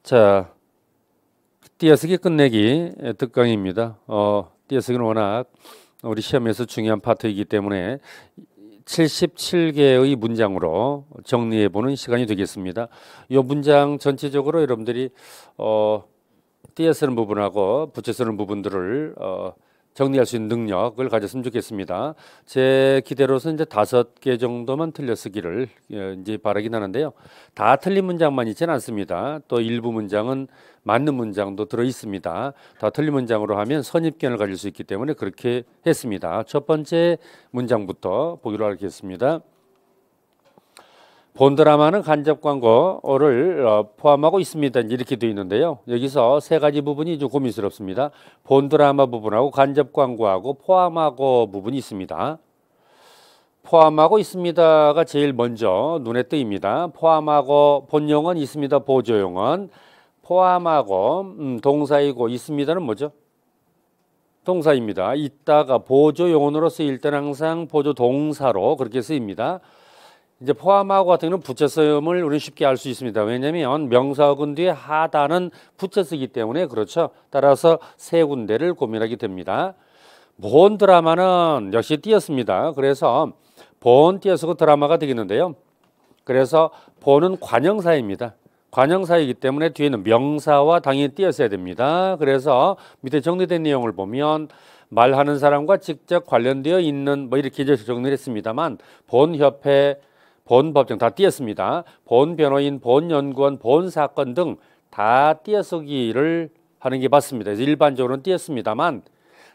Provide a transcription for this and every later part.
자, 띄어쓰기 끝내기 특강입니다. 띄어쓰기는 워낙 우리 시험에서 중요한 파트이기 때문에 77개의 문장으로 정리해 보는 시간이 되겠습니다. 이 문장 전체적으로 여러분들이 띄어 쓰는 부분하고 붙여 쓰는 부분들을 정리할 수 있는 능력을 가졌으면 좋겠습니다. 제 기대로서 이제 5개 정도만 틀려쓰기를 이제 바라긴 하는데요. 다 틀린 문장만 있지는 않습니다. 또 일부 문장은 맞는 문장도 들어 있습니다. 다 틀린 문장으로 하면 선입견을 가질 수 있기 때문에 그렇게 했습니다. 첫 번째 문장부터 보기로 하겠습니다. 본 드라마는 간접 광고를 포함하고 있습니다. 이렇게 되어 있는데요. 여기서 세 가지 부분이 좀 고민스럽습니다. 본 드라마 부분하고 간접 광고하고 포함하고 부분이 있습니다. 포함하고 있습니다가 제일 먼저 눈에 띄입니다. 포함하고 본용은 있습니다. 보조용은 포함하고 동사이고 있습니다는 뭐죠? 동사입니다. 있다가 보조용언으로 쓰일 때는 항상 보조동사로 그렇게 쓰입니다. 이제 포함하고 같은 경우는 붙여쓰임을 우리는 쉽게 알 수 있습니다. 왜냐하면 명사어근 뒤에 하다는 붙여쓰기 때문에 그렇죠. 따라서 세 군데를 고민하게 됩니다. 본 드라마는 역시 띄었습니다. 그래서 본 띄어쓰고 드라마가 되겠는데요. 그래서 본은 관형사입니다. 관형사이기 때문에 뒤에는 명사와 당연히 띄었어야 됩니다. 그래서 밑에 정리된 내용을 보면 말하는 사람과 직접 관련되어 있는 이렇게 정리를 했습니다만 본 협회 본 법정 다 띄었습니다. 본 변호인, 본 연구원, 본 사건 등 다 띄어쓰기를 하는 게 맞습니다. 그래서 일반적으로는 띄었습니다만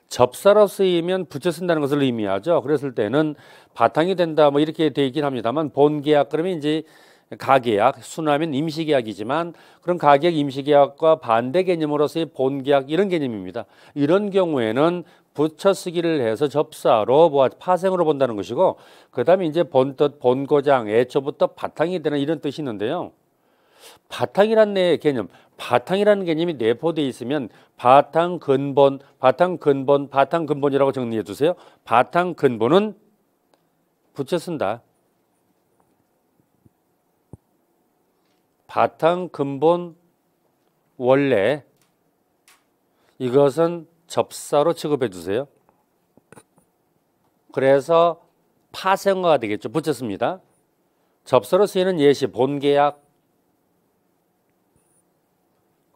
접사로 쓰이면 붙여 쓴다는 것을 의미하죠. 그랬을 때는 바탕이 된다 이렇게 되어 있긴 합니다만 본 계약 그러면 이제 가계약, 순하면 임시계약이지만 그런 가계약, 임시계약과 반대 개념으로서의 본계약 이런 개념입니다. 이런 경우에는 붙여쓰기를 해서 접사로 파생으로 본다는 것이고 그 다음에 이제 본뜻, 본고장, 애초부터 바탕이 되는 이런 뜻이 있는데요. 바탕이라는 개념, 바탕이라는 개념이 내포되어 있으면 바탕 근본, 바탕 근본, 바탕 근본이라고 정리해 두세요. 바탕 근본은 붙여 쓴다. 바탕 근본 원래 이것은 접사로 취급해 주세요. 그래서 파생어가 되겠죠. 붙였습니다. 접사로 쓰이는 예시 본계약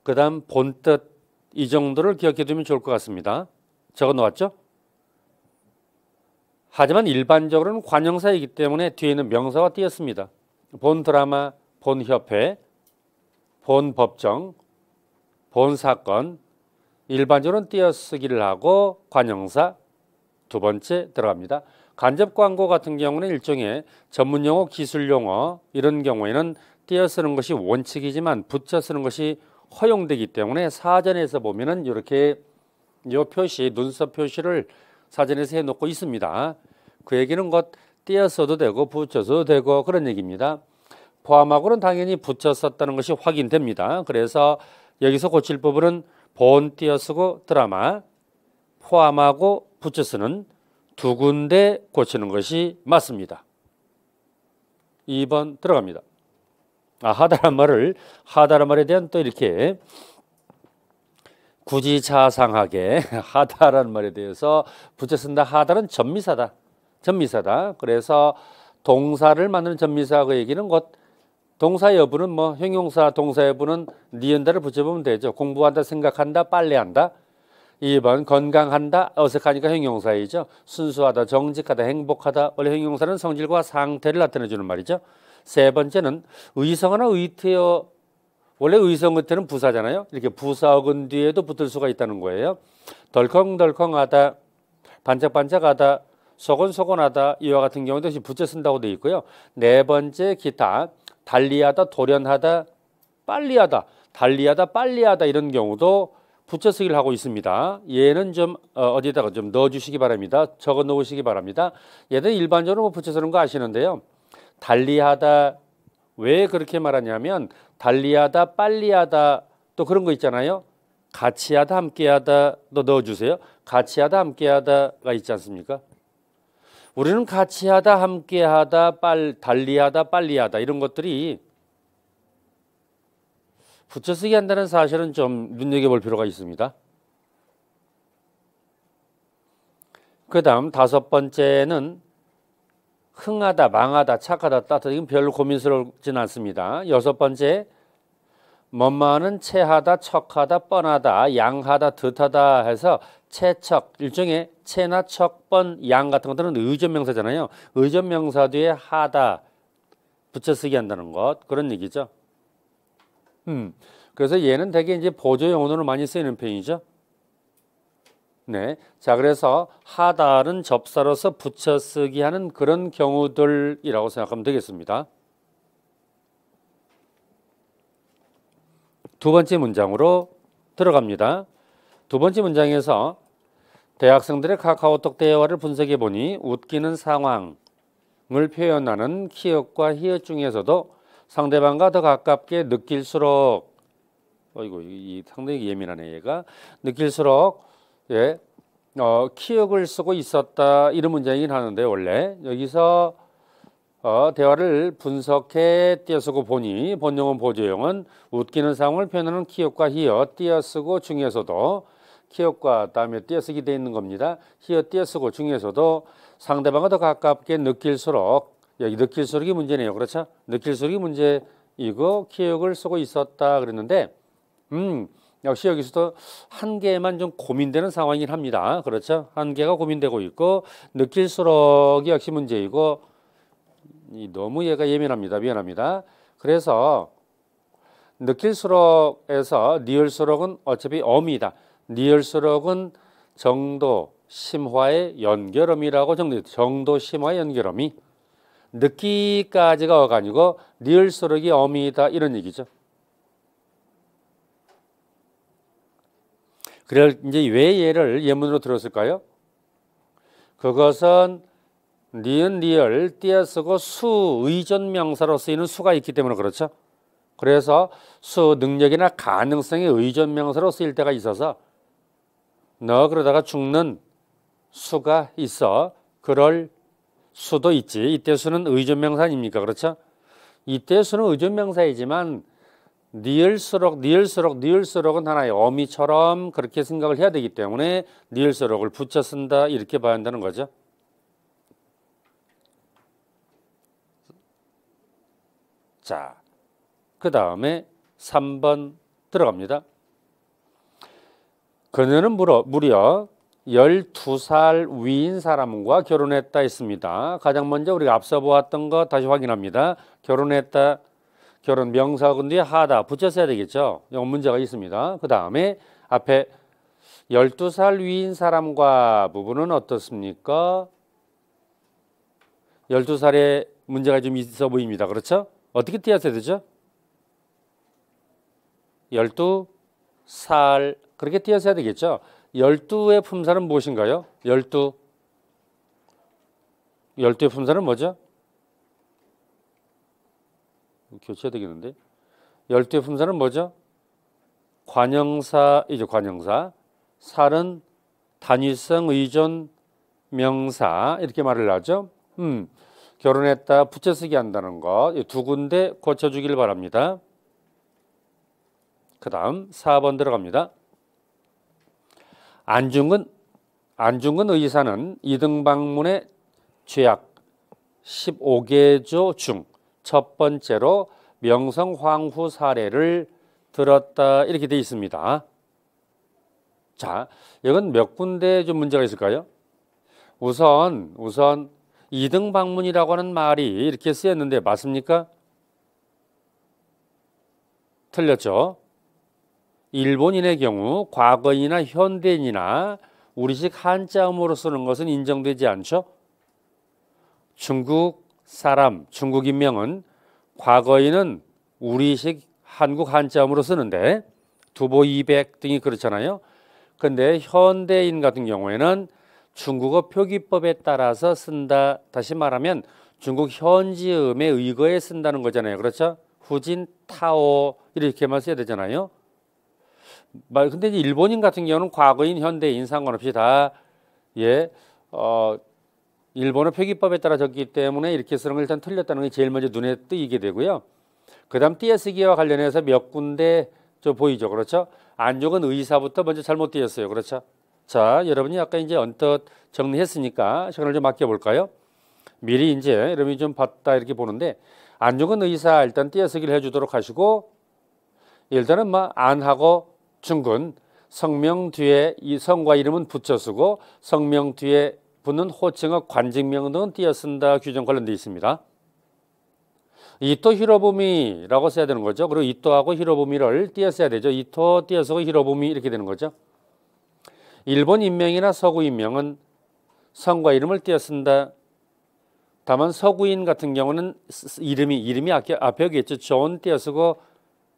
그 다음 본뜻 이 정도를 기억해 두면 좋을 것 같습니다. 적어 놓았죠? 하지만 일반적으로는 관형사이기 때문에 뒤에는 명사가 띄었습니다. 본 드라마, 본 협회, 본 법정, 본 사건 일반적으로는 띄어쓰기를 하고 관형사 두 번째 들어갑니다. 간접 광고 같은 경우는 일종의 전문용어, 기술용어 이런 경우에는 띄어쓰는 것이 원칙이지만 붙여 쓰는 것이 허용되기 때문에 사전에서 보면은 이렇게 이 표시, 눈썹 표시를 사전에서 해놓고 있습니다. 그 얘기는 곧 띄어써도 되고 붙여서도 되고 그런 얘기입니다. 포함하고는 당연히 붙여 썼다는 것이 확인됩니다. 그래서 여기서 고칠 부분은 본 띄어쓰고 드라마 포함하고 붙여 쓰는 두 군데 고치는 것이 맞습니다. 2번 들어갑니다. 하다란 말에 대한 또 이렇게 구지차상하게 하다라는 말에 대해서 붙여 쓴다. 하다는 전미사다. 그래서 동사를 만드는 전미사 그 얘기는 곧 동사 여부는 형용사 동사 여부는 니은다를 붙여보면 되죠. 공부한다, 생각한다, 빨래한다. 2번 건강한다, 어색하니까 형용사이죠. 순수하다, 정직하다, 행복하다. 원래 형용사는 성질과 상태를 나타내주는 말이죠. 세 번째는 의성어나 의태어, 원래 의성 의태는 부사잖아요. 이렇게 부사어근 뒤에도 붙을 수가 있다는 거예요. 덜컹덜컹하다, 반짝반짝하다, 소곤소곤하다 이와 같은 경우도 붙여 쓴다고 되어 있고요. 네 번째 기타, 달리하다, 돌연하다, 빨리하다, 달리하다, 빨리하다 이런 경우도 붙여쓰기를 하고 있습니다. 얘는 좀 어디다가 좀 넣어주시기 바랍니다. 적어 놓으시기 바랍니다. 얘는 일반적으로 붙여쓰는 거 아시는데요. 달리하다 왜 그렇게 말하냐면 달리하다, 빨리하다 또 그런 거 있잖아요. 같이하다, 함께하다 또 넣어주세요. 같이하다, 함께하다가 있지 않습니까? 우리는 같이하다, 함께하다, 달리하다, 빨리하다 이런 것들이 붙여쓰기 한다는 사실은 좀 눈여겨볼 필요가 있습니다. 그 다음 다섯 번째는 흥하다, 망하다, 착하다, 따뜻하다. 이건 별로 고민스럽진 않습니다. 여섯 번째, 뭐뭐는 체하다, 척하다, 뻔하다, 양하다, 듯하다 해서 체척, 일종의 체나 척, 뻔, 양 같은 것들은 의존명사잖아요. 의존명사 뒤에 하다, 붙여쓰기 한다는 것, 그런 얘기죠. 그래서 얘는 되게 이제 보조용어로 많이 쓰이는 편이죠. 네. 자, 그래서 하다는 접사로서 붙여쓰기 하는 그런 경우들이라고 생각하면 되겠습니다. 두 번째 문장으로 들어갑니다. 두 번째 문장에서 대학생들의 카카오톡 대화를 분석해 보니 웃기는 상황을 표현하는 키읔과 히읗 중에서도 상대방과 더 가깝게 느낄수록 이 상당히 예민하네 얘가. 느낄수록 키읔을 쓰고 있었다 이런 문장이긴 하는데 원래 여기서 대화를 분석해 띄어쓰고 보니 본용은 보조용은 웃기는 상황을 표현하는 키읔과 히읗 띄어쓰고 중에서도 키읔과 다음에 띄어쓰기 돼 있는 겁니다. 히읗 띄어쓰고 중에서도 상대방과 더 가깝게 느낄수록 여기 느낄수록이 문제네요. 그렇죠? 느낄수록이 문제이고 키읔을 쓰고 있었다 그랬는데 역시 여기서도 한 개만 좀 고민되는 상황이긴 합니다. 그렇죠? 한 개가 고민되고 있고 느낄수록이 역시 문제이고 너무 얘가 예민합니다. 미안합니다. 그래서 느낄수록에서 니을수록은 어차피 어미다. 니을수록은 정도 심화의 연결음이라고 정리해요. 정도 심화의 연결음이 느끼까지가 어가 아니고 니을수록이 어미다 이런 얘기죠. 그래 이제 왜 얘를 예문으로 들었을까요? 그것은 니은 리을 띄어쓰고 수 의존 명사로 쓰이는 수가 있기 때문에 그렇죠. 그래서 수 능력이나 가능성의 의존 명사로 쓰일 때가 있어서 너 그러다가 죽는 수가 있어. 그럴 수도 있지. 이때 수는 의존 명사 아닙니까? 그렇죠? 이때 수는 의존 명사이지만 니을수록은 하나의 어미처럼 그렇게 생각을 해야 되기 때문에 니을수록을 붙여 쓴다 이렇게 봐야 한다는 거죠. 자, 그 다음에 3번 들어갑니다. 그녀는 무려 12살 위인 사람과 결혼했다 했습니다. 가장 먼저 우리가 앞서 보았던 거 다시 확인합니다. 결혼했다. 결혼 명사근 뒤에 하다 붙여서 해야 되겠죠. 이 문제가 있습니다. 그 다음에 앞에 12살 위인 사람과 부분은 어떻습니까? 12살에 문제가 좀 있어 보입니다. 그렇죠? 어떻게 띄어서야 되죠? 12살 그렇게 띄어서 해야 되겠죠. 12의 품사는 무엇인가요? 12의 품사는 뭐죠? 교체해야 되겠는데 12의 품사는 뭐죠? 관형사이죠. 관형사. 살은 단위성 의존 명사 이렇게 말을 하죠. 결혼했다 붙여쓰기 한다는 거 두 군데 고쳐주길 바랍니다. 그 다음 4번 들어갑니다. 안중근 의사는 이등방문의 죄악 15개조 중 첫 번째로 명성황후 사례를 들었다 이렇게 되어 있습니다. 자, 이건 몇 군데 좀 문제가 있을까요? 우선 이등방문이라고 하는 말이 이렇게 쓰였는데 맞습니까? 틀렸죠. 일본인의 경우 과거인이나 현대인이나 우리식 한자음으로 쓰는 것은 인정되지 않죠. 중국 사람, 중국인명은 과거인은 우리식 한국 한자음으로 쓰는데 두보 200 등이 그렇잖아요. 근데 현대인 같은 경우에는 중국어 표기법에 따라서 쓴다. 다시 말하면 중국 현지음에 의거해 쓴다는 거잖아요. 그렇죠? 후진, 타오 이렇게만 써야 되잖아요. 근데 일본인 같은 경우는 과거인, 현대인 상관없이 다 일본어 표기법에 따라 적기 때문에 이렇게 쓰는 걸 일단 틀렸다는 게 제일 먼저 눈에 띄게 되고요. 그 다음 띄어쓰기와 관련해서 몇 군데 저 보이죠? 그렇죠? 안중근 의사부터 먼저 잘못 띄었어요. 그렇죠? 자, 여러분이 아까 이제 언뜻 정리했으니까 시간을 좀 아껴볼까요? 미리 이제 여러분이 좀 봤다 이렇게 보는데 안중근 의사 일단 띄어쓰기를 해주도록 하시고 일단은 뭐 안하고 중근 성명 뒤에 이 성과 이름은 붙여 쓰고 성명 뒤에 붙는 호칭어 관직명 등은 띄어 쓴다 규정 관련되어 있습니다. 이토 히로부미라고 써야 되는 거죠. 그리고 이토하고 히로부미를 띄어 써야 되죠. 이토 띄어쓰고 히로부미 이렇게 되는 거죠. 일본 인명이나 서구 인명은 성과 이름을 띄어 쓴다. 다만 서구인 같은 경우는 이름이 앞에 오겠죠. 존 띄어쓰고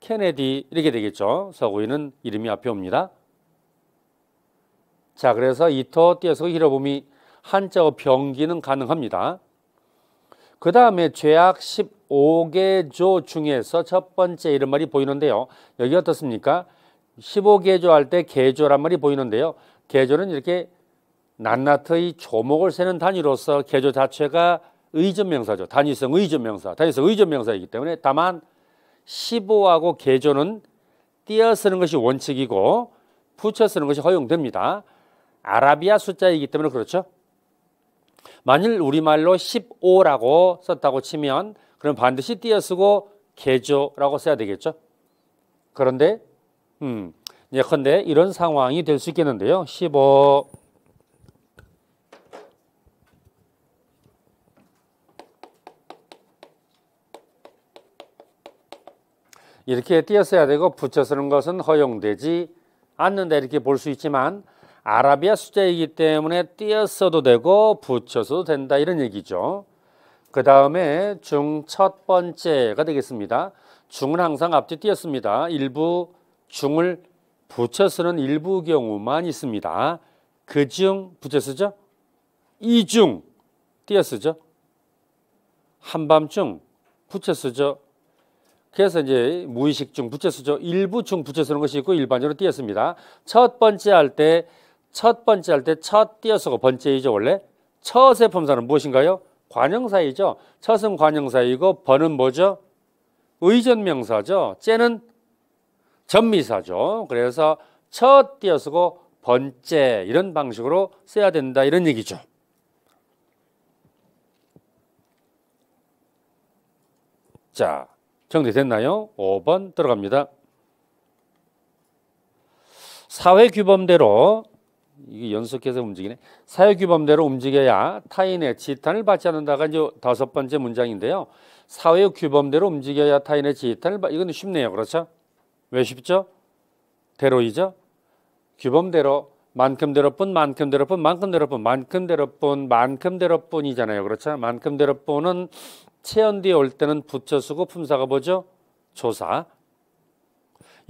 케네디 이렇게 되겠죠. 서구인은 이름이 앞에 옵니다. 자, 그래서 이토 띄어쓰고 히로부미 한자어 병기는 가능합니다. 그 다음에 죄악 15개조 중에서 첫 번째 이런 말이 보이는데요. 여기 어떻습니까? 15개조 할 때 개조란 말이 보이는데요. 개조는 이렇게 낱낱의 조목을 세는 단위로서 개조 자체가 의존명사죠. 단위성 의존명사이기 때문에 다만 15하고 개조는 띄어 쓰는 것이 원칙이고 붙여 쓰는 것이 허용됩니다. 아라비아 숫자이기 때문에 그렇죠. 만일 우리말로 15라고 썼다고 치면 그럼 반드시 띄어쓰고 개조라고 써야 되겠죠. 그런데 예컨대 이런 상황이 될 수 있겠는데요. 15 이렇게 띄어써야 되고 붙여 쓰는 것은 허용되지 않는다 이렇게 볼 수 있지만 아라비아 숫자이기 때문에 띄어써도 되고 붙여서도 된다 이런 얘기죠. 그 다음에 중 첫 번째가 되겠습니다. 중은 항상 앞뒤 띄었습니다. 일부 중을 붙여 쓰는 일부 경우만 있습니다. 그중 붙여 쓰죠. 이중 띄어 쓰죠. 한밤중 붙여 쓰죠. 그래서 이제 무의식 중 붙여 쓰죠. 일부 중 붙여 쓰는 것이 있고 일반적으로 띄어 씁니다. 첫 번째 할 때 첫 띄어 쓰고 번째이죠. 원래 첫의 품사는 무엇인가요? 관형사이죠. 첫은 관형사이고 번은 뭐죠? 의존명사죠. 째는 전미사죠. 그래서 첫 띄어쓰고 번째 이런 방식으로 써야 된다 이런 얘기죠. 자, 정리됐나요? 5번 들어갑니다. 사회규범대로 이게 연속해서 움직이네. 사회규범대로 움직여야 타인의 지탄을 받지 않는다가 이제 5번째 문장인데요. 사회규범대로 움직여야 타인의 지탄을 이건 쉽네요. 그렇죠? 왜 쉽죠? 대로이죠. 규범대로 만큼대로뿐 만큼대로뿐이잖아요. 그렇죠? 만큼대로뿐은 체언 뒤에 올 때는 붙여 쓰고 품사가 뭐죠? 조사.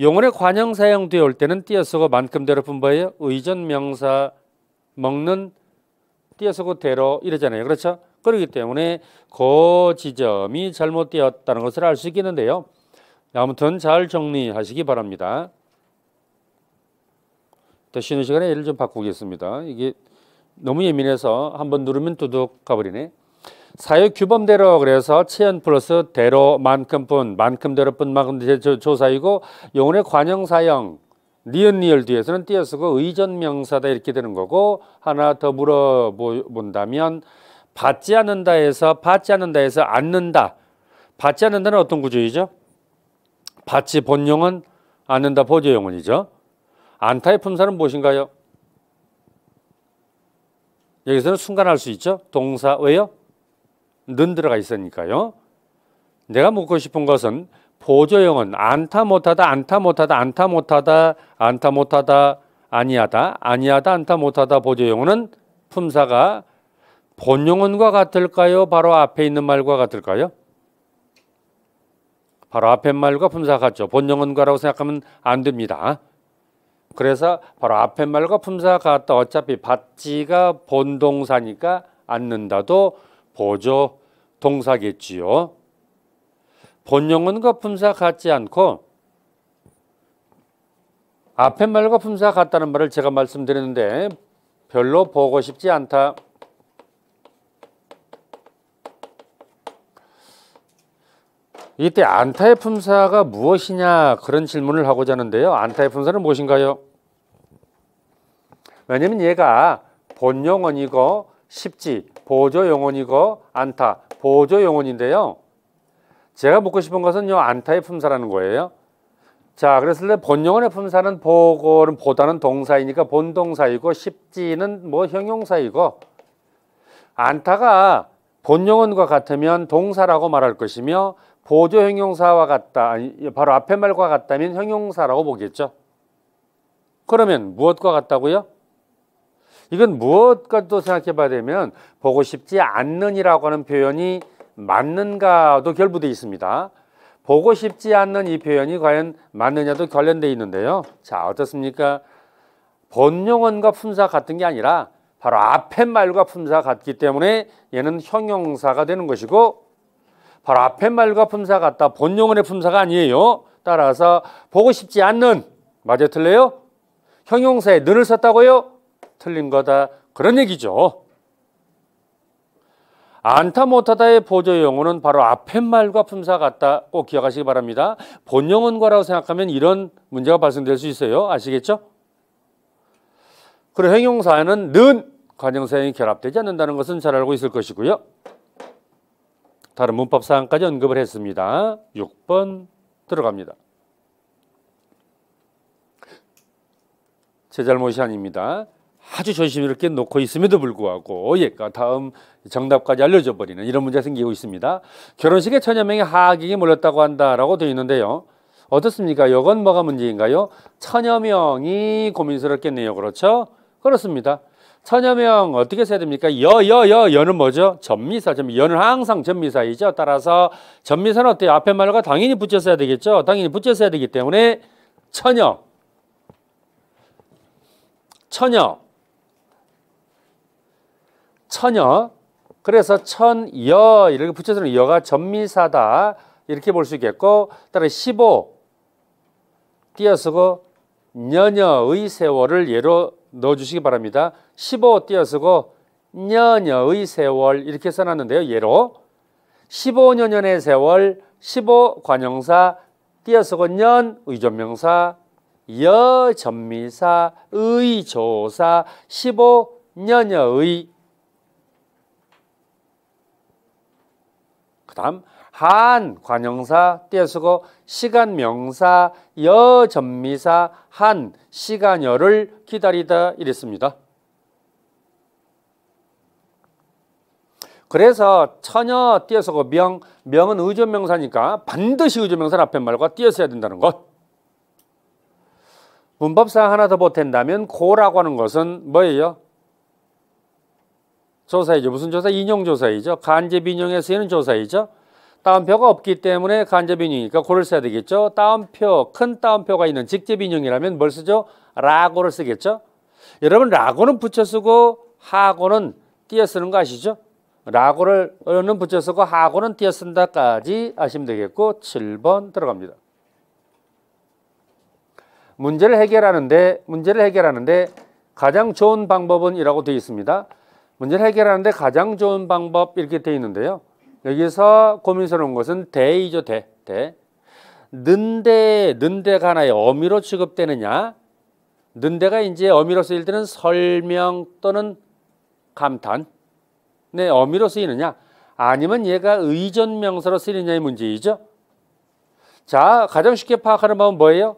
용언의 관형 사용 뒤에 올 때는 띄어쓰고 만큼대로뿐 뭐예요? 의존명사 먹는 띄어쓰고 대로 이러잖아요. 그렇죠? 그렇기 때문에 그 지점이 잘못되었다는 것을 알 수 있겠는데요. 아무튼 잘 정리하시기 바랍니다. 또 쉬는 시간에 얘를 좀 바꾸겠습니다. 이게 너무 예민해서 한번 누르면 뚜둑 가버리네. 사회규범대로 그래서 체언 플러스 대로 만큼대로뿐 조사이고 용언의 관형사형 니은 뒤에서는 띄어쓰고 의존명사다 이렇게 되는 거고 하나 더 물어본다면 받지 않는다에서 않는다. 받지 않는다는 어떤 구조이죠? 받지 본용은 않는다 보조용언이죠. 안타의 품사는 무엇인가요? 여기서는 순간 할 수 있죠. 동사 왜요? 는 들어가 있으니까요. 내가 묻고 싶은 것은 보조용은 안타 못하다 아니하다 안타 못하다 보조용어는 품사가 본용언과 같을까요? 바로 앞에 있는 말과 같을까요? 바로 앞에 말과 품사가 같죠. 본용언과라고 생각하면 안 됩니다. 그래서 바로 앞에 말과 품사가 같다. 어차피 받지가 본동사니까 않는다도 보조 동사겠지요. 본용언과 품사 같지 않고 앞에 말과 품사 같다는 말을 제가 말씀드렸는데 별로 보고 싶지 않다. 이때 안타의 품사가 무엇이냐 그런 질문을 하고자 하는데요. 안타의 품사는 무엇인가요? 왜냐면 얘가 본용언이고 십지 보조용언이고 안타 보조용언인데요. 제가 묻고 싶은 것은 요 안타의 품사라는 거예요. 자, 그랬을 때 본용언의 품사는 보고는 보다는 동사이니까 본동사이고 십지는 뭐 형용사이고 안타가 본용언과 같으면 동사라고 말할 것이며 보조 형용사와 같다, 바로 앞에 말과 같다면 형용사라고 보겠죠. 그러면 무엇과 같다고요? 이건 무엇과도 생각해 봐야 되면 보고 싶지 않는이라고 하는 표현이 맞는가도 결부되어 있습니다. 보고 싶지 않는 이 표현이 과연 맞느냐도 관련되어 있는데요. 자, 어떻습니까? 본용언과 품사 같은 게 아니라 바로 앞에 말과 품사 같기 때문에 얘는 형용사가 되는 것이고 바로 앞에 말과 품사 같다. 본용언의 품사가 아니에요. 따라서 보고 싶지 않는 맞아요? 틀려요? 형용사에 는을 썼다고요? 틀린 거다. 그런 얘기죠. 안타 못하다의 보조용어는 바로 앞에 말과 품사 같다. 꼭 기억하시기 바랍니다. 본용언과라고 생각하면 이런 문제가 발생될 수 있어요. 아시겠죠? 그리고 형용사에는 는 관형사형이 결합되지 않는다는 것은 잘 알고 있을 것이고요. 다른 문법 사항까지 언급을 했습니다. 6번 들어갑니다. 제 잘못이 아닙니다. 아주 조심스럽게 놓고 있음에도 불구하고 얘가 다음 정답까지 알려줘 버리는 이런 문제가 생기고 있습니다. 결혼식에 천여 명의 하객이 몰렸다고 한다라고 되어 있는데요. 어떻습니까? 이건 뭐가 문제인가요? 천여 명이 고민스럽겠네요. 그렇죠? 그렇습니다. 천여 명 어떻게 써야 됩니까? 여는 뭐죠? 전미사. 여는 항상 전미사이죠. 따라서 전미사는 어때요? 앞에 말과 당연히 붙여 써야 되겠죠. 당연히 붙여 써야 되기 때문에 천여. 그래서 천여 이렇게 붙여서는 여가 전미사다 이렇게 볼 수 있겠고, 따라 15 띄어쓰고 년여의 세월을 예로 넣어주시기 바랍니다. 15 띄어쓰고 년여의 세월 이렇게 써놨는데요. 예로 15년의 세월 15 관형사 띄어쓰고 년 의존명사 여 전미사 의 조사 15년여의 그 다음 한 관형사 띄어쓰고 시간 명사 여 전미사 한 시간여를 기다리다 이랬습니다. 그래서 천여 띄어쓰고 명은 의존명사니까 반드시 의존명사 앞에 말과 띄어서야 된다는 것. 문법상 하나 더 보탠다면 고라고 하는 것은 뭐예요? 조사이죠. 무슨 조사? 인용조사이죠. 간접인용에 쓰이는 조사이죠. 따옴표가 없기 때문에 간접인용이니까 고를 써야 되겠죠. 따옴표, 큰 따옴표가 있는 직접인용이라면 뭘 쓰죠? 라고를 쓰겠죠. 여러분 라고는 붙여 쓰고 하고는 띄어 쓰는 거 아시죠? 라고는 붙여 쓰고 하고는 띄어 쓴다까지 아시면 되겠고 7번 들어갑니다. 문제를 해결하는데 가장 좋은 방법은 이라고 되어 있습니다. 문제를 해결하는데 가장 좋은 방법 이렇게 되어 있는데요. 여기서 고민스러운 것은 대이죠. 대. 는대가 하나의 어미로 취급되느냐, 는대가 이제 어미로 쓰일 때는 설명 또는 감탄 어미로 쓰이느냐, 아니면 얘가 의존명사로 쓰이느냐의 문제이죠. 자, 가장 쉽게 파악하는 방법은 뭐예요?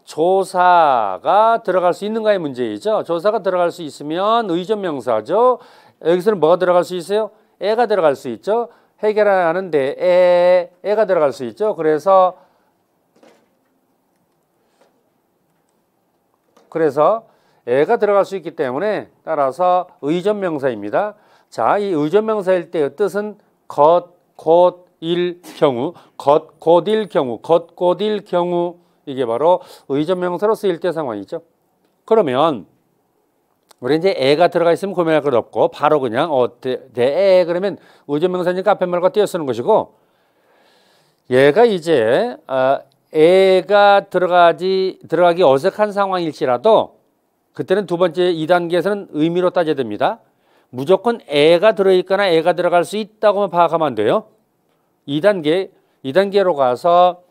조사가 들어갈 수 있는가의 문제이죠. 조사가 들어갈 수 있으면 의존명사죠. 여기서는 뭐가 들어갈 수 있어요? 애가 들어갈 수 있죠. 해결하는데 애가 들어갈 수 있죠. 그래서 애가 들어갈 수 있기 때문에 따라서 의존명사입니다. 자, 이 의존명사일 때의 뜻은 겉곧일 경우, 겉곧일 경우 이게 바로 의존명사로 쓰일 때 상황이죠. 그러면 우리 이제 애가 들어가 있으면 고민할 것 없고 바로 그냥 대 그러면 의존명사니까 앞에 말과 띄어 쓰는 것이고, 얘가 이제 애가 들어가기 어색한 상황일지라도 그때는 두 번째 2단계에서는 의미로 따져야 됩니다. 무조건 애가 들어있거나 애가 들어갈 수 있다고만 파악하면 안 돼요. 2단계 2단계로 가서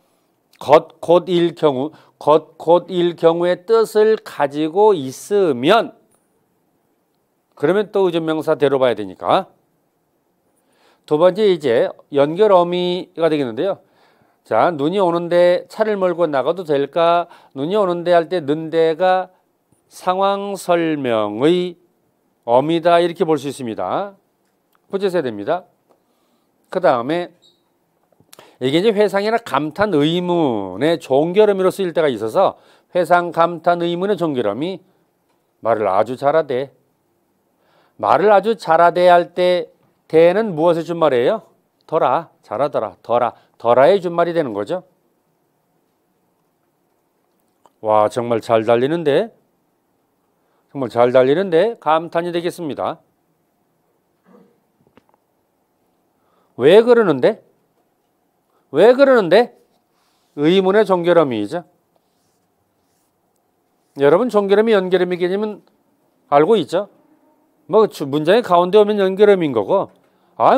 겉일 경우, 겉일 경우의 뜻을 가지고 있으면 그러면 또 의존명사대로 봐야 되니까. 두 번째 이제 연결 어미가 되겠는데요. 자, 눈이 오는데 차를 몰고 나가도 될까? 눈이 오는데 할 때 는데가 상황 설명의 어미다 이렇게 볼 수 있습니다. 부재세 됩니다. 그 다음에 이게 이제 회상이나 감탄 의문의 종결어미로 쓰일 때가 있어서 회상 감탄 의문의 종결어미 말을 아주 잘하대. 말을 아주 잘하대 할 때 대는 무엇의 준말이에요? 더라, 잘하더라, 더라의 준말이 되는 거죠. 와, 정말 잘 달리는데? 정말 잘 달리는데 감탄이 되겠습니다. 왜 그러는데? 왜 그러는데? 의문의 종결어미이죠. 여러분 종결어미, 연결어미 개념은 알고 있죠? 뭐 문장의 가운데 오면 연결어미인 거고,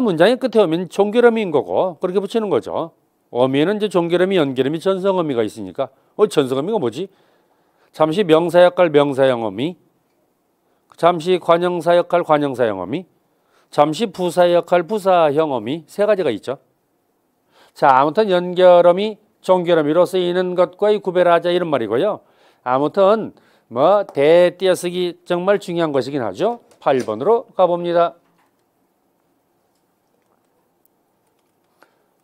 문장의 끝에 오면 종결어미인 거고 그렇게 붙이는 거죠. 어미에는 이제 종결어미, 연결어미, 전성어미가 있으니까. 전성어미가 뭐지? 잠시 명사 역할 명사형 어미, 잠시 관형사 역할 관형사형 어미, 잠시 부사 역할 부사형 어미 세 가지가 있죠. 자, 아무튼 연결어미, 종결어미로 쓰이는 것과 구별하자 이런 말이고요. 아무튼 뭐 대띄어쓰기 정말 중요한 것이긴 하죠. 8번으로 가봅니다.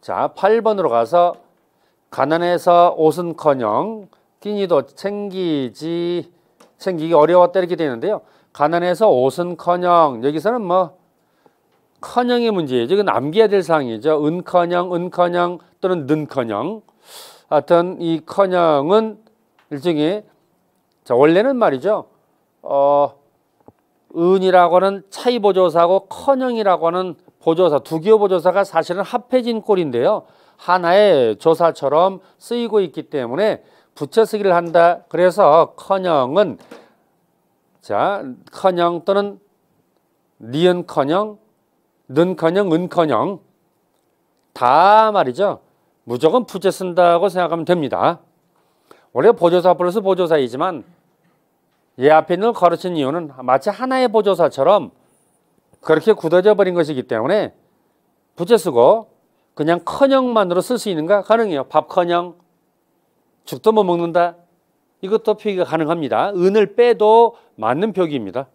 자, 8번으로 가서 가난해서 옷은커녕 끼니도 챙기기 어려웠다 이렇게 되는데요. 가난해서 옷은커녕 여기서는 뭐 커녕의 문제예요. 이건 암기해야 될 사항이죠. 은커녕 또는 는커녕. 하여튼 이 커녕은 일종의 자, 원래는 말이죠. 은이라고 하는 차이 보조사하고 커녕이라고 하는 보조사, 두 개의 보조사가 사실은 합해진 꼴인데요. 하나의 조사처럼 쓰이고 있기 때문에 붙여쓰기를 한다. 그래서 커녕은 자, 커녕 또는 니은커녕, 는커녕, 은커녕 다 말이죠. 무조건 붙여 쓴다고 생각하면 됩니다. 원래 보조사 플러스 보조사이지만 얘 앞에 있는 걸 가르친 이유는 마치 하나의 보조사처럼 그렇게 굳어져 버린 것이기 때문에 붙여 쓰고 그냥 커녕만으로 쓸 수 있는가? 가능해요. 밥커녕, 죽도 못 먹는다. 이것도 표기가 가능합니다. 은을 빼도 맞는 표기입니다.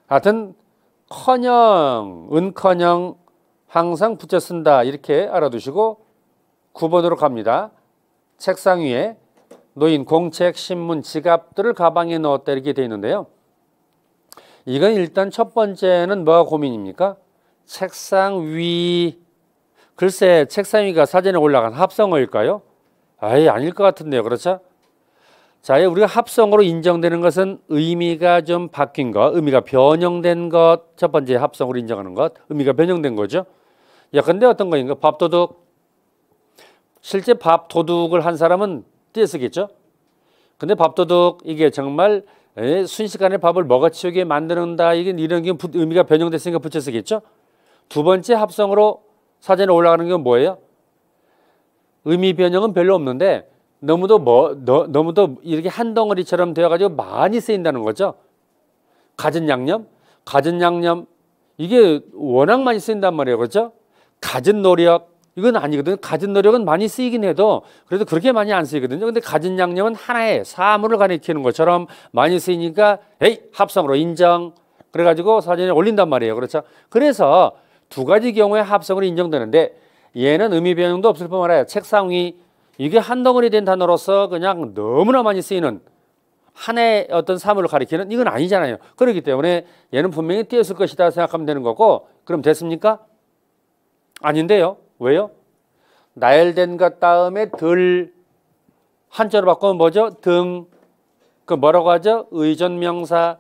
하여튼 커녕, 은커녕 항상 붙여 쓴다 이렇게 알아두시고 9번으로 갑니다. 책상 위에 놓인 공책, 신문, 지갑들을 가방에 넣었다 이렇게 되어 있는데요. 이건 일단 첫 번째는 뭐가 고민입니까? 책상 위, 글쎄 책상 위가 사전에 올라간 합성어일까요? 아닐 것 같은데요. 그렇죠? 자, 우리가 합성어로 인정되는 것은 의미가 좀 바뀐 것, 의미가 변형된 것, 첫 번째 합성어로 인정하는 것, 의미가 변형된 거죠. 근데 어떤 거인가? 밥도둑. 실제 밥도둑을 한 사람은 띄어쓰겠죠. 근데 밥도둑 이게 정말 순식간에 밥을 먹어치우게 만드는다. 이게 이런 게 의미가 변형됐으니까 붙여쓰겠죠. 두 번째 합성어로 사전에 올라가는 건 뭐예요? 의미 변형은 별로 없는데 너무도 이렇게 한 덩어리처럼 되어가지고 많이 쓰인다는 거죠. 갖은 양념 이게 워낙 많이 쓰인단 말이에요. 그렇죠? 갖은 노력 이건 아니거든요. 갖은 노력은 많이 쓰이긴 해도 그래도 그렇게 많이 안 쓰이거든요. 근데 갖은 양념은 하나의 사물을 가리키는 것처럼 많이 쓰이니까 합성으로 인정. 그래가지고 사전에 올린단 말이에요. 그렇죠? 그래서 두 가지 경우에 합성으로 인정되는데 얘는 의미 변형도 없을 뿐만 아니라 책상 위 이게 한 덩어리 된 단어로서 그냥 너무나 많이 쓰이는 하나의 어떤 사물을 가리키는 이건 아니잖아요. 그렇기 때문에 얘는 분명히 띄었을 것이다 생각하면 되는 거고 그럼 됐습니까? 아닌데요. 왜요? 나열된 것 다음에 들 한자로 바꾸면 뭐죠? 등. 그 뭐라고 하죠? 의존명사.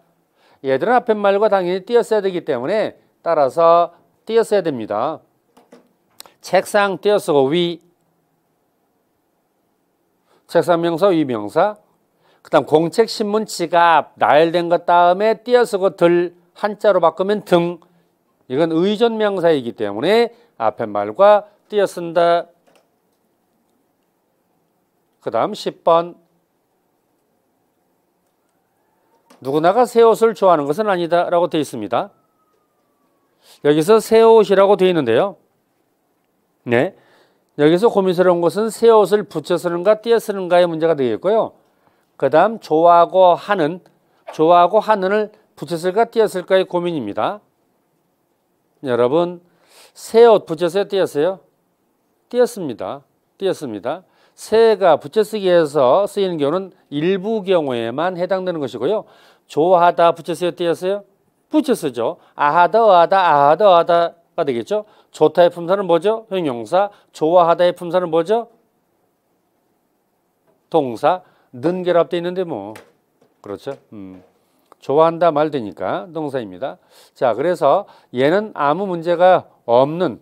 얘들은 앞에 말과 당연히 띄었어야 되기 때문에 따라서 띄었어야 됩니다. 책상 띄어쓰고 위. 책상 명사, 위 명사. 그 다음 공책, 신문, 지갑 나열된 것 다음에 띄어쓰고 들 한자로 바꾸면 등. 이건 의존명사이기 때문에 앞에 말과 띄어 쓴다. 그 다음 10번. 누구나가 새 옷을 좋아하는 것은 아니다 라고 되어 있습니다. 여기서 새 옷이라고 되어 있는데요. 네, 여기서 고민스러운 것은 새 옷을 붙여 쓰는가 띄어 쓰는가의 문제가 되겠고요. 그 다음 좋아하고 하는을 붙여 쓸까 띄어 쓸까의 고민입니다. 여러분, 새 옷 붙여서 띄었어요? 띄었습니다. 새가 붙여쓰기에서 쓰이는 경우는 일부 경우에만 해당되는 것이고요. 좋아하다 붙여서 띄었어요? 붙여쓰죠. 아하다, 어하다가 되겠죠. 좋다의 품사는 뭐죠? 형용사. 좋아하다의 품사는 뭐죠? 동사. 는 결합되어 있는데 뭐 그렇죠. 좋아한다 말 되니까 동사입니다. 자, 그래서 얘는 아무 문제가 없는,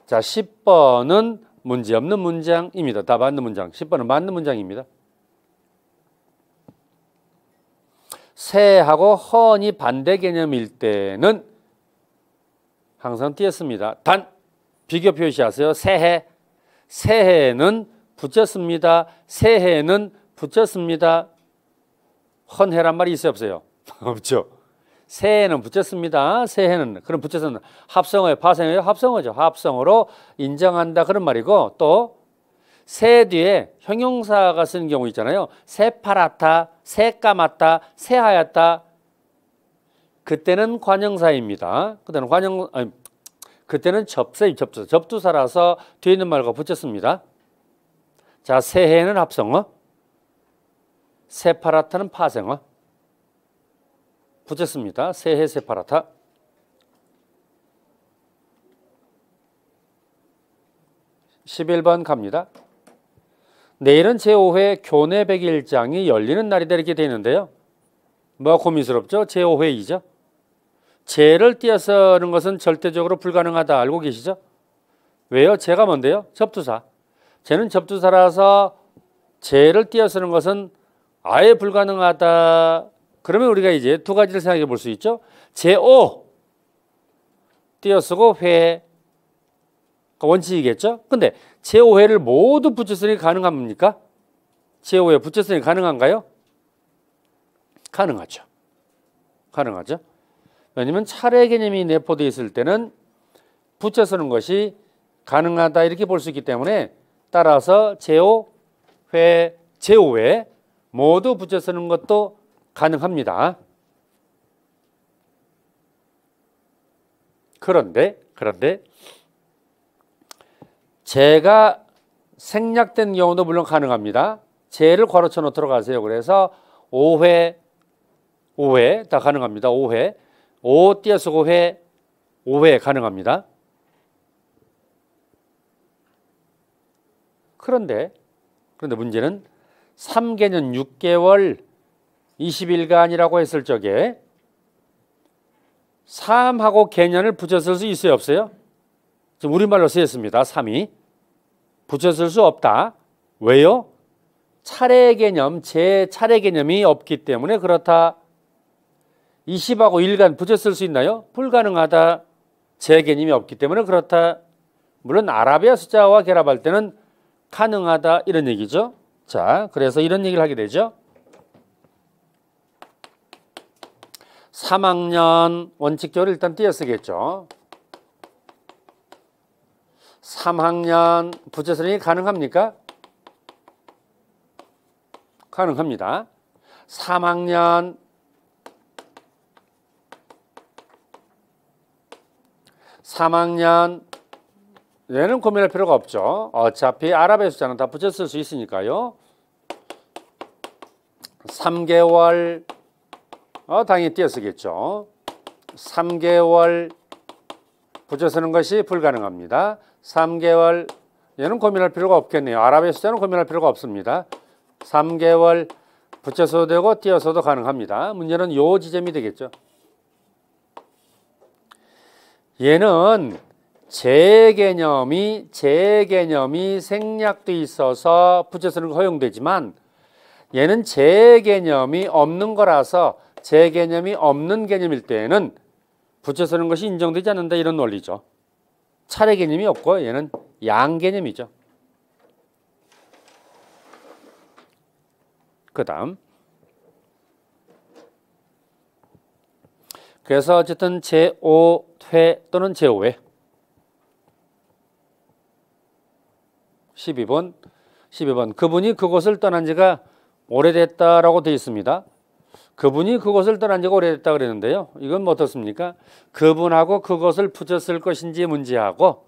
자 10번은 문제 없는 문장입니다. 다 맞는 문장. 10번은 맞는 문장입니다. 새하고 헌이 반대 개념일 때는 항상 띄었습니다. 단 비교 표시하세요. 새해는 붙였습니다. 새해는 붙였습니다. 헌해란 말이 있어요, 없어요? 없죠. 새해는 붙였습니다. 새해는 그럼 붙여서는 합성어예요, 파생어예요? 합성어죠. 합성어로 인정한다 그런 말이고, 또 새 뒤에 형용사가 쓰는 경우 있잖아요. 새파랗다, 새까맣다, 새하얗다. 그때는 관형사입니다. 그때는 접두사라서 뒤에 있는 말과 붙였습니다. 자, 새해는 합성어, 새파랗다는 파생어. 붙였습니다. 새해, 새파랗다. 11번 갑니다. 내일은 제5회 교내 100일장이 열리는 날이다 이렇게 되어 있는데요. 뭐가 고민스럽죠? 제5회이죠. 제를 띄어쓰는 것은 절대적으로 불가능하다 알고 계시죠? 왜요? 제가 뭔데요? 접두사. 제는 접두사라서 제를 띄어쓰는 것은 아예 불가능하다. 그러면 우리가 이제 두 가지를 생각해 볼 수 있죠. 제5 띄어쓰고 회 원칙이겠죠. 근데 제5회를 모두 붙여쓰니 가능합니까? 제5회 붙여쓰니 가능한가요? 가능하죠. 왜냐하면 차례 개념이 내포되어 있을 때는 붙여쓰는 것이 가능하다 이렇게 볼 수 있기 때문에, 따라서 제5회 모두 붙여쓰는 것도 가능합니다. 그런데 제가 생략된 경우도 물론 가능합니다. 제를 괄호쳐 놓도록 하세요. 그래서 5회 다 가능합니다. 5회 5 띄어쓰고 5회 가능합니다. 그런데 문제는 3개년 6개월 20일간이라고 했을 적에 3하고 개년을 붙여쓸 수 있어요, 없어요? 지금 우리말로 쓰였습니다. 3이 붙여쓸 수 없다. 왜요? 차례 개념, 제 차례 개념이 없기 때문에 그렇다. 20하고 일간 붙여쓸 수 있나요? 불가능하다. 제 개념이 없기 때문에 그렇다. 물론 아라비아 숫자와 결합할 때는 가능하다 이런 얘기죠. 자, 그래서 이런 얘기를 하게 되죠. 3학년 원칙적으로 일단 띄어쓰겠죠. 3학년 붙여쓰기 가능합니까? 가능합니다. 3학년 얘는 고민할 필요가 없죠. 어차피 아랍의 숫자는 다 붙여쓸 수 있으니까요. 3개월 당연히 띄어쓰겠죠. 3개월 붙여쓰는 것이 불가능합니다. 3개월 얘는 고민할 필요가 없겠네요. 아랍의 숫자는 고민할 필요가 없습니다. 3개월 붙여서도 되고 띄어서도 가능합니다. 문제는 요 지점이 되겠죠. 얘는 제 개념이 생략돼 있어서 붙여쓰는 거 허용되지만, 얘는 제 개념이 없는 거라서 제 개념이 없는 개념일 때에는 붙여쓰는 것이 인정되지 않는다 이런 논리죠. 차례 개념이 없고 얘는 양 개념이죠. 그 다음 그래서 어쨌든 제5회 또는 제5회 12번 그분이 그곳을 떠난 지가 오래됐다라고 되어 있습니다. 그분이 그곳을 떠난 지가 오래됐다 그랬는데요. 이건 뭐 어떻습니까? 그분하고 그것을 붙였을 것인지 문제하고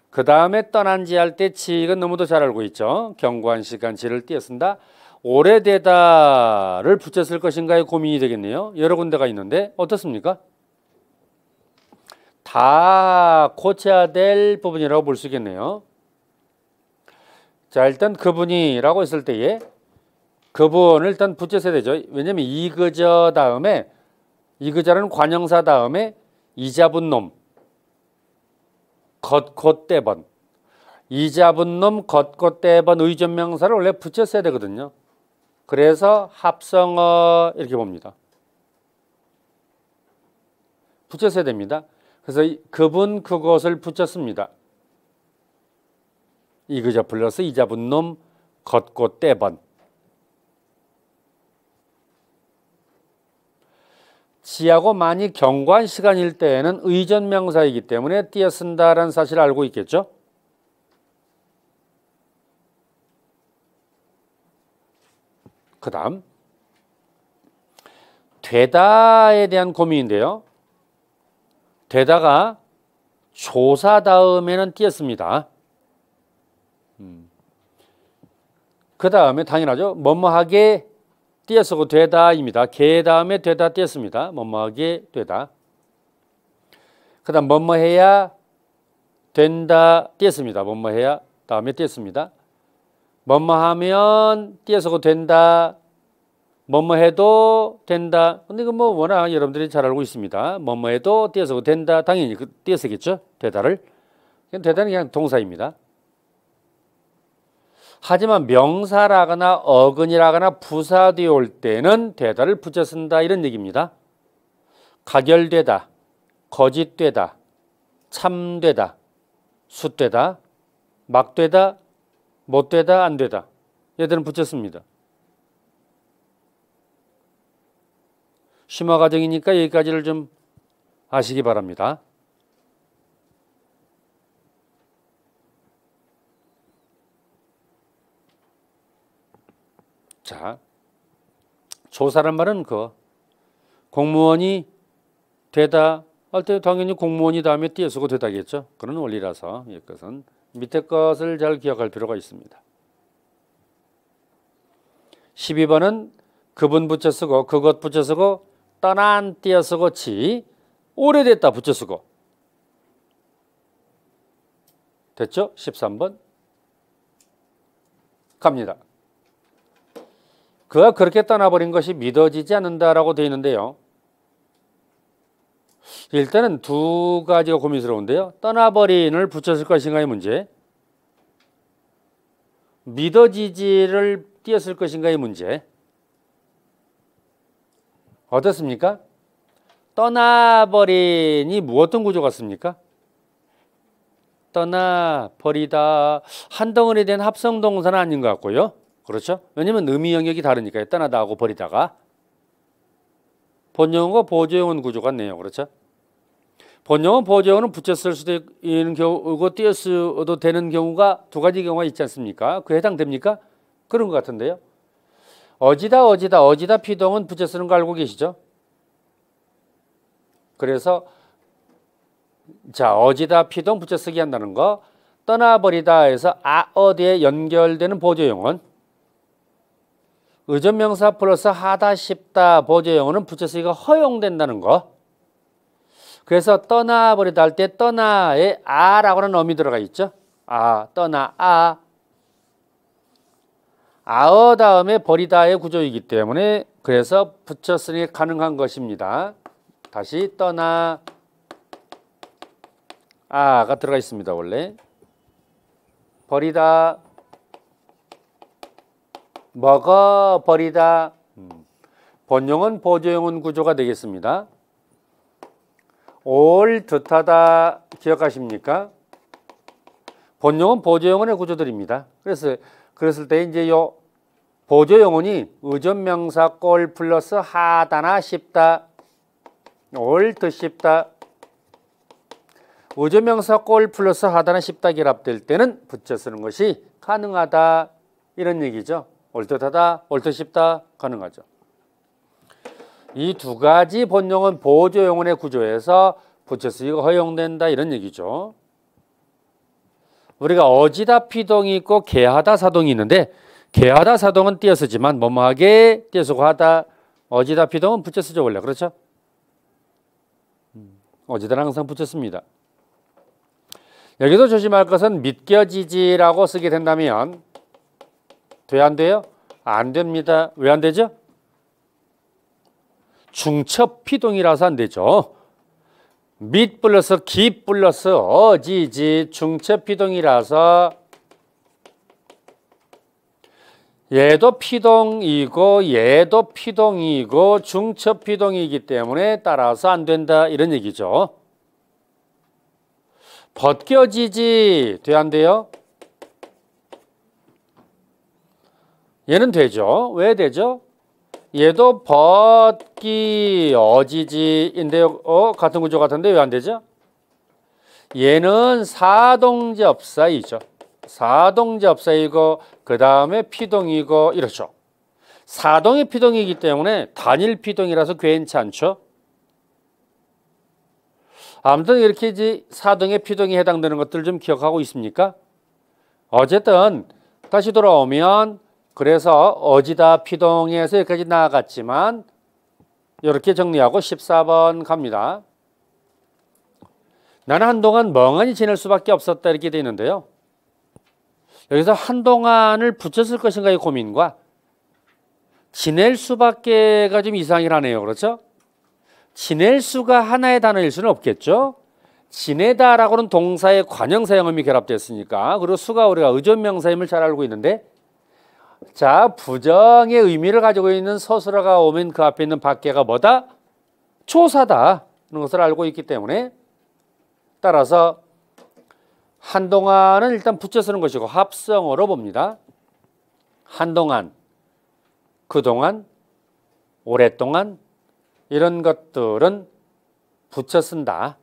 그 다음에 떠난지 할 때 치 이건 너무도 잘 알고 있죠. 경과한 시간 지를 띄어 쓴다. 오래되다를 붙였을 것인가에 고민이 되겠네요. 여러 군데가 있는데 어떻습니까? 다 고쳐야 될 부분이라고 볼 수 있겠네요. 자, 일단 그분이라고 했을 때에 그분을 일단 붙였어야 되죠. 왜냐면 이그저 다음에 이그저라는 관형사 다음에 이잡은 놈 겉곧대번 이잡은 놈 겉곧대번 의존명사를 원래 붙였어야 되거든요. 그래서 합성어 이렇게 봅니다. 붙였어야 됩니다. 그래서 그분 그것을 붙였습니다. 이그저 플러스 이잡은 놈 겉곧대번 지하고 많이 경과한 시간일 때에는 의존명사이기 때문에 띄어 쓴다라는 사실을 알고 있겠죠. 그 다음 되다에 대한 고민인데요. 되다가 조사 다음에는 띄었습니다. 그 다음에 당연하죠. 뭐뭐하게 띄어쓰고 되다입니다. 개 다음에 되다 띄었습니다. 뭐뭐하게 되다. 그 다음 뭐뭐해야 된다 띄었습니다. 뭐뭐해야 다음에 띄었습니다. 뭐뭐하면 띄어쓰고 된다. 뭐뭐해도 된다. 근데 이거 뭐 워낙 여러분들이 잘 알고 있습니다. 뭐뭐해도 띄어쓰고 된다. 당연히 띄어쓰겠죠. 되다를. 되다는 그냥 동사입니다. 하지만 명사라거나 어근이라거나 부사되어 올 때는 되다를 붙여 쓴다 이런 얘기입니다. 가결되다, 거짓되다, 참되다, 숫되다, 막되다, 못되다, 안되다. 얘들은 붙였습니다. 심화 과정이니까 여기까지를 좀 아시기 바랍니다. 자, 조사란 말은 그 공무원이 되다 할 때 당연히 공무원이 다음에 띄어쓰고 되다겠죠. 그런 원리라서 이것은 밑에 것을 잘 기억할 필요가 있습니다. 12번은 그분 붙여쓰고 그것 붙여쓰고 떠난 띄어쓰고 치 오래됐다 붙여쓰고 됐죠? 13번 갑니다. 그가 그렇게 떠나버린 것이 믿어지지 않는다라고 되어 있는데요. 일단은 두 가지가 고민스러운데요. 떠나버린을 붙였을 것인가의 문제, 믿어지지를 띄었을 것인가의 문제. 어떻습니까? 떠나버린이 무엇던 구조 같습니까? 떠나버리다 한 덩어리 된 합성동사는 아닌 것 같고요. 그렇죠? 왜냐면 의미 영역이 다르니까요. 떠나다 하고 버리다가. 본용어와 보조용은 구조 같네요. 그렇죠? 본용어, 보조용어는 붙였을 수도 있는 경우고 띄었어도 되는 경우가 두 가지 경우가 있지 않습니까? 그 해당됩니까? 그런 것 같은데요. 어지다 피동은 붙여 쓰는 거 알고 계시죠? 그래서 자, 어지다 피동 붙여 쓰기 한다는 거, 떠나버리다 해서 어디에 연결되는 보조용어는 의존명사 플러스 하다 싶다 보조용어는 붙여쓰기가 허용된다는 거. 그래서 떠나버리다 할 때 떠나에 라고는 어미 들어가 있죠. 떠나 아어 다음에 버리다의 구조이기 때문에 그래서 붙여쓰기 가능한 것입니다. 다시 떠나 가 들어가 있습니다. 원래 버리다 먹어 버리다. 본용은 보조용은 구조가 되겠습니다. 올 듯하다 기억하십니까? 본용은 보조용언의 구조들입니다. 그랬을 때 이제 요 보조용언이 의존명사 꼴 플러스 하다나 쉽다, 올 더 쉽다. 의존명사 꼴 플러스 하다나 쉽다 결합될 때는 붙여 쓰는 것이 가능하다 이런 얘기죠. 옳듯하다, 옳듯 쉽다 가능하죠. 이 두 가지 본용은 보조용언의 구조에서 붙여 쓰기가 허용된다 이런 얘기죠. 우리가 어지다 피동이 있고 개하다 사동이 있는데 개하다 사동은 띄어쓰지만 뭐뭐하게 띄어쓰고 하다, 어지다 피동은 붙여 쓰죠 원래. 그렇죠? 어지다는 항상 붙여 씁니다. 여기도 조심할 것은 믿겨지지라고 쓰게 된다면 돼 안 돼요? 안 됩니다. 왜 안 되죠? 중첩 피동이라서 안 되죠. 믿 플러스 기 플러스 어지지 중첩 피동이라서 얘도 피동이고 얘도 피동이고 중첩 피동이기 때문에 따라서 안 된다 이런 얘기죠. 벗겨지지 돼 안 돼요? 얘는 되죠. 왜 되죠? 얘도 벗기 어지지인데요. 같은 구조 같은데 왜 안 되죠? 얘는 사동접사이죠. 사동접사이고 그 다음에 피동이고 이렇죠. 사동의 피동이기 때문에 단일 피동이라서 괜찮죠. 아무튼 이렇게 이제 사동의 피동에 해당되는 것들 좀 기억하고 있습니까? 어쨌든 다시 돌아오면 그래서 어지다 피동에서 여기까지 나아갔지만 이렇게 정리하고 14번 갑니다. 나는 한동안 멍하니 지낼 수밖에 없었다 이렇게 되어 있는데요. 여기서 한동안을 붙였을 것인가의 고민과 지낼 수밖에가 좀 이상하긴 하네요. 그렇죠? 지낼 수가 하나의 단어일 수는 없겠죠. 지내다라고는 동사의 관형사형음이 결합됐으니까. 그리고 수가 우리가 의존명사임을 잘 알고 있는데 자, 부정의 의미를 가지고 있는 서술어가 오면 그 앞에 있는 밖에가 뭐다? 조사다 그런 것을 알고 있기 때문에 따라서 한동안은 일단 붙여 쓰는 것이고 합성어로 봅니다. 한동안, 그동안, 오랫동안 이런 것들은 붙여 쓴다.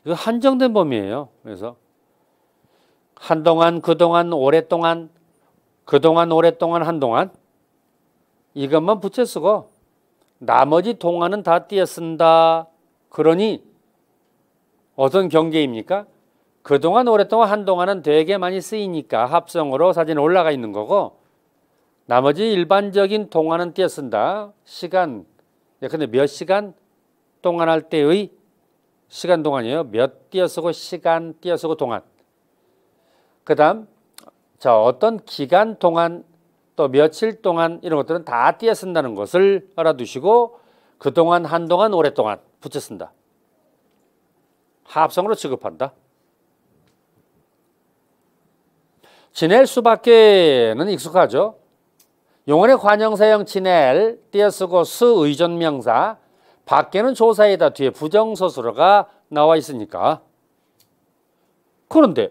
이거 한정된 범위예요. 그래서 한동안, 그동안, 오랫동안, 그동안, 오랫동안, 한동안 이것만 붙여 쓰고 나머지 동안은 다 띄어 쓴다. 그러니 어떤 경계입니까? 그동안, 오랫동안, 한동안은 되게 많이 쓰이니까 합성어로 사진에 올라가 있는 거고 나머지 일반적인 동안은 띄어 쓴다. 시간, 근데 몇 시간 동안 할 때의 시간 동안이에요. 몇 띄어 쓰고 시간 띄어 쓰고 동안. 그 다음 자, 어떤 기간 동안 또 며칠 동안 이런 것들은 다 띄어 쓴다는 것을 알아두시고 그동안, 한동안, 오랫동안 붙여 쓴다. 합성으로 취급한다. 지낼 수밖에는 익숙하죠. 용언의 관형사형 지낼 띄어 쓰고 수 의존명사 밖에는 조사이다 뒤에 부정서술어가 나와 있으니까. 그런데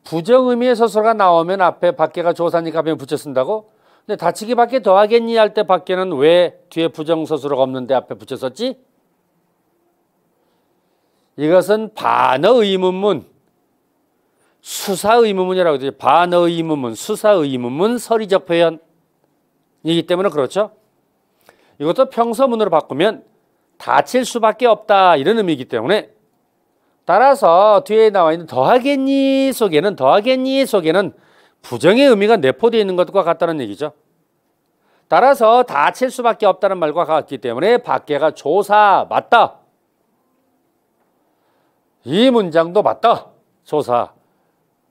부정의미의 서술어가 나오면 앞에 밖에가 조사니까 앞에 붙여 쓴다고? 근데 다치기 밖에 더하겠니 할 때 밖에는 왜 뒤에 부정서술어가 없는데 앞에 붙여 썼지? 이것은 반어의문문, 수사의문문이라고 되죠. 반어의문문, 수사의문문, 서리적 표현이기 때문에 그렇죠. 이것도 평서문으로 바꾸면 다칠 수밖에 없다 이런 의미이기 때문에 따라서 뒤에 나와 있는 더하겠니 속에는 부정의 의미가 내포되어 있는 것과 같다는 얘기죠. 따라서 다칠 수밖에 없다는 말과 같기 때문에 밖에가 조사 맞다. 이 문장도 맞다. 조사.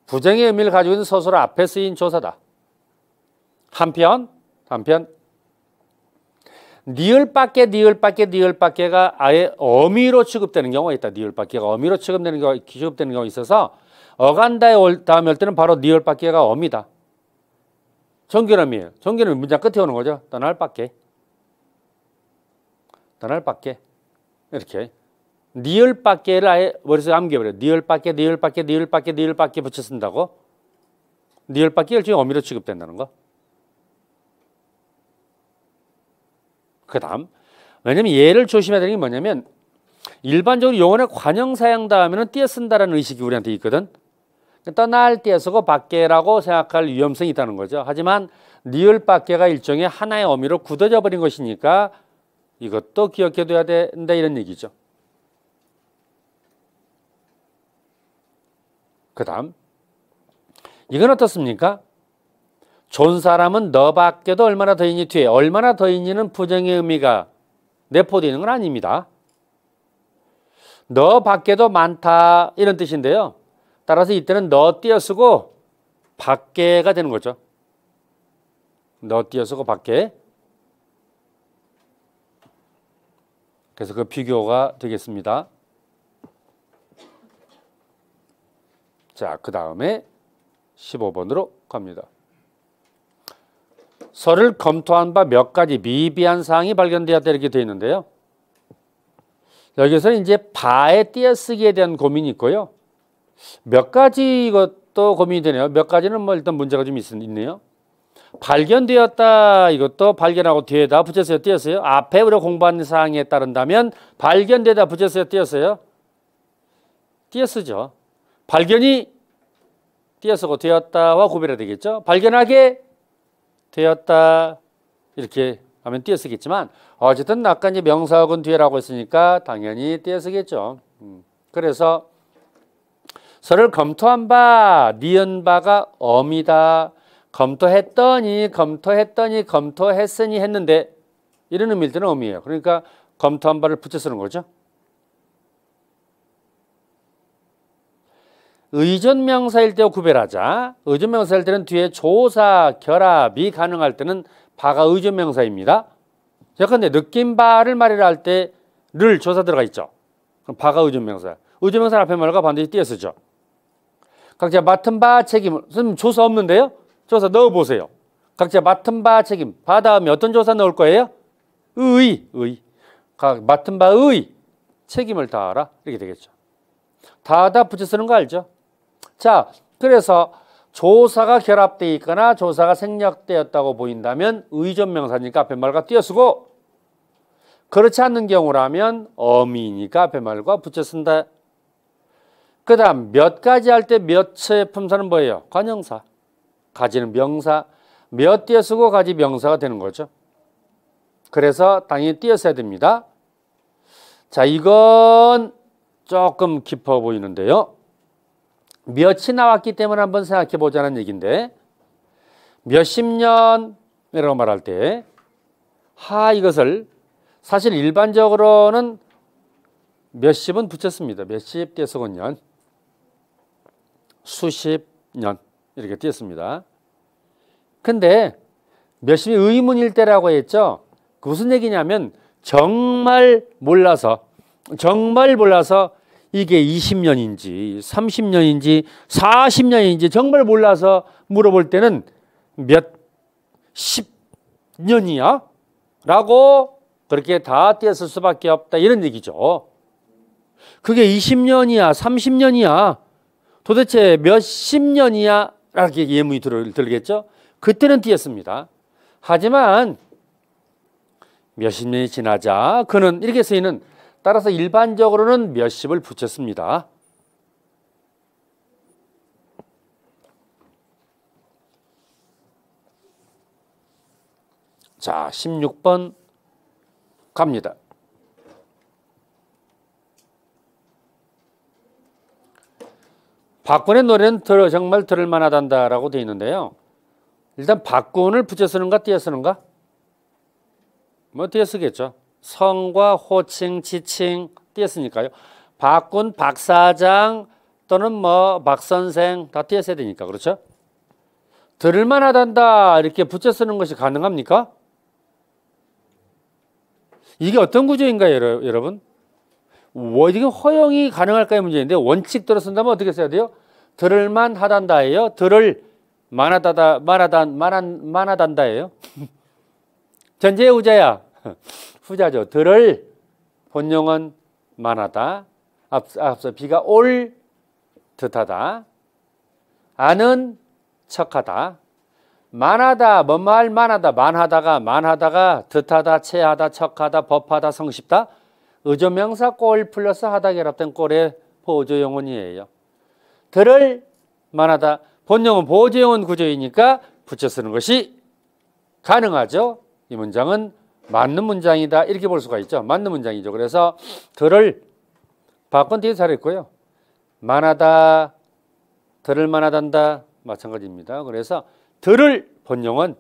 부정의 의미를 가지고 있는 서술어 앞에 쓰인 조사다. 한편 니을밖에가 아예 어미로 취급되는 경우가 있다. 니을밖에가 어미로 취급되는 경우가 있어서 어간다에 다음에 올 때는 바로 니을밖에가 어미다. 정결음이에요. 정결음이 문장 끝에 오는 거죠. 떠날 밖에 이렇게 니을 밖에를 아예 머릿속에 암겨버려. 니을 밖에, 니을 밖에, 니을 밖에, 니을 밖에 붙여 쓴다고? 니을 밖에 일종의 어미로 취급된다는 거. 그 다음, 왜냐면 얘를 조심해야 되는 게 뭐냐면 일반적으로 용어의 관형사형 다음에는 띄어 쓴다라는 의식이 우리한테 있거든. 떠날 띄어 쓰고 밖에라고 생각할 위험성이 있다는 거죠. 하지만 니을 밖에가 일종의 하나의 어미로 굳어져 버린 것이니까 이것도 기억해둬야 된다 이런 얘기죠. 그 다음, 이건 어떻습니까? 존 사람은 너 밖에도 얼마나 더 있니 뒤에 얼마나 더 있니는 부정의 의미가 내포되어 있는 건 아닙니다. 너 밖에도 많다 이런 뜻인데요. 따라서 이때는 너 띄어쓰고 밖에가 되는 거죠. 너 띄어쓰고 밖에. 그래서 그 비교가 되겠습니다. 자, 그 다음에 15번으로 갑니다. 서를 검토한 바 몇 가지 미비한 사항이 발견되었다 이렇게 되어 있는데요. 여기서는 이제 바에 띄어쓰기에 대한 고민이 있고요. 몇 가지 이것도 고민이 되네요. 몇 가지는 뭐 일단 문제가 좀 있네요. 발견되었다 이것도 발견하고 뒤에다 붙였어요 띄었어요. 앞에 우리가 공부한 사항에 따른다면 발견되다 붙였어요 띄었어요. 띄어쓰죠. 발견이 띄어쓰고 되었다와 구별해야 되겠죠. 발견하게 되었다 이렇게 하면 띄어쓰겠지만 어쨌든 아까 이제 명사역은 뒤에라고 했으니까 당연히 띄어쓰겠죠. 그래서 서를 검토한 바 니은 바가 어미다. 검토했더니 검토했으니 했는데 이런 의미일 때는 어미예요. 그러니까 검토한 바를 붙여 쓰는 거죠. 의존명사일 때와 구별하자. 의존명사일 때는 뒤에 조사, 결합이 가능할 때는 바가 의존명사입니다. 예컨대 느낀 바를 말이라 할 때 를 조사 들어가 있죠. 그럼 바가 의존명사. 의존명사 앞에 말과 반드시 띄어쓰죠. 각자 맡은 바 책임을 선생님 조사 없는데요? 조사 넣어보세요. 각자 맡은 바 책임. 바 다음에 어떤 조사 넣을 거예요? 의. 맡은 바의 책임을 다하라. 이렇게 되겠죠. 다하다 붙여 쓰는 거 알죠? 자, 그래서 조사가 결합되어 있거나 조사가 생략되었다고 보인다면 의존명사니까 앞에 말과 띄어쓰고 그렇지 않는 경우라면 어미니까 앞에 말과 붙여 쓴다. 그 다음 몇 가지 할 때 몇의 품사는 뭐예요? 관형사. 가지는 명사. 몇 띄어쓰고 가지 명사가 되는 거죠. 그래서 당연히 띄어써야 됩니다. 자, 이건 조금 깊어 보이는데요. 몇이 나왔기 때문에 한번 생각해 보자는 얘기인데 몇십 년이라고 말할 때 이것을 사실 일반적으로는 몇십은 붙였습니다. 몇십 띄어쓰고 년, 수십 년 이렇게 띄었습니다. 근데 몇십이 의문일 때라고 했죠. 무슨 얘기냐면 정말 몰라서 이게 20년인지 30년인지 40년인지 정말 몰라서 물어볼 때는 몇 십 년이야? 라고 그렇게 다 띄었을 수밖에 없다 이런 얘기죠. 그게 20년이야 30년이야 도대체 몇십 년이야? 라고 예문이 들겠죠. 그때는 띄었습니다. 하지만 몇십 년이 지나자 그는 이렇게 쓰이는 따라서 일반적으로는 몇십을 붙였습니다. 자, 16번 갑니다. 박군의 노래는 정말 들을 만하단다라고 되어 있는데요. 일단 박군을 붙여 쓰는가 띄어 쓰는가? 뭐 띄어 쓰겠죠. 성과 호칭, 지칭 띄어 쓰니까요. 박군, 박사장 또는 뭐 박선생 다 띄어 써야 되니까 그렇죠. 들을 만하단다 이렇게 붙여 쓰는 것이 가능합니까? 이게 어떤 구조인가요, 여러분? 이게 허용이 가능할까요 문제인데 원칙대로 쓴다면 어떻게 써야 돼요? 들을 만하단다예요. 들을 만하단다예요. 전제의 후자야. 후자죠. 들을 본용은 만하다. 앞서 비가 올 듯하다. 아는 척하다. 만하다, 뭐뭐 만하다, 만하다가 듯하다, 체하다, 척하다, 법하다, 성십다. 의조명사 꼴 플러스 하다 결합된 꼴의 보조용언이에요. 들을 만하다. 본용은 보조용언 구조이니까 붙여 쓰는 것이 가능하죠. 이 문장은 맞는 문장이다 이렇게 볼 수가 있죠. 맞는 문장이죠. 그래서 들을 바꾼 뒤에 잘했고요. 만하다, 들을 만하단다 마찬가지입니다. 그래서 들을 본용은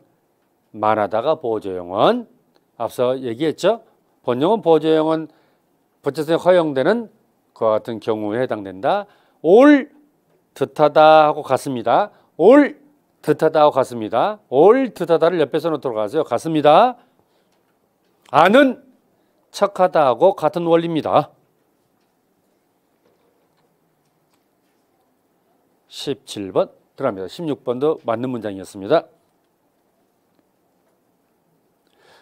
만하다가 보조용언. 앞서 얘기했죠. 본용은 보조용언 붙여서 허용되는 그와 같은 경우에 해당된다. 올 듯하다 하고 같습니다. 올 듯하다 하고 같습니다. 올 듯하다를 옆에서 놓도록 하세요. 같습니다. 아는 척하다 하고 같은 원리입니다. 17번 들어갑니다. 16번도 맞는 문장이었습니다.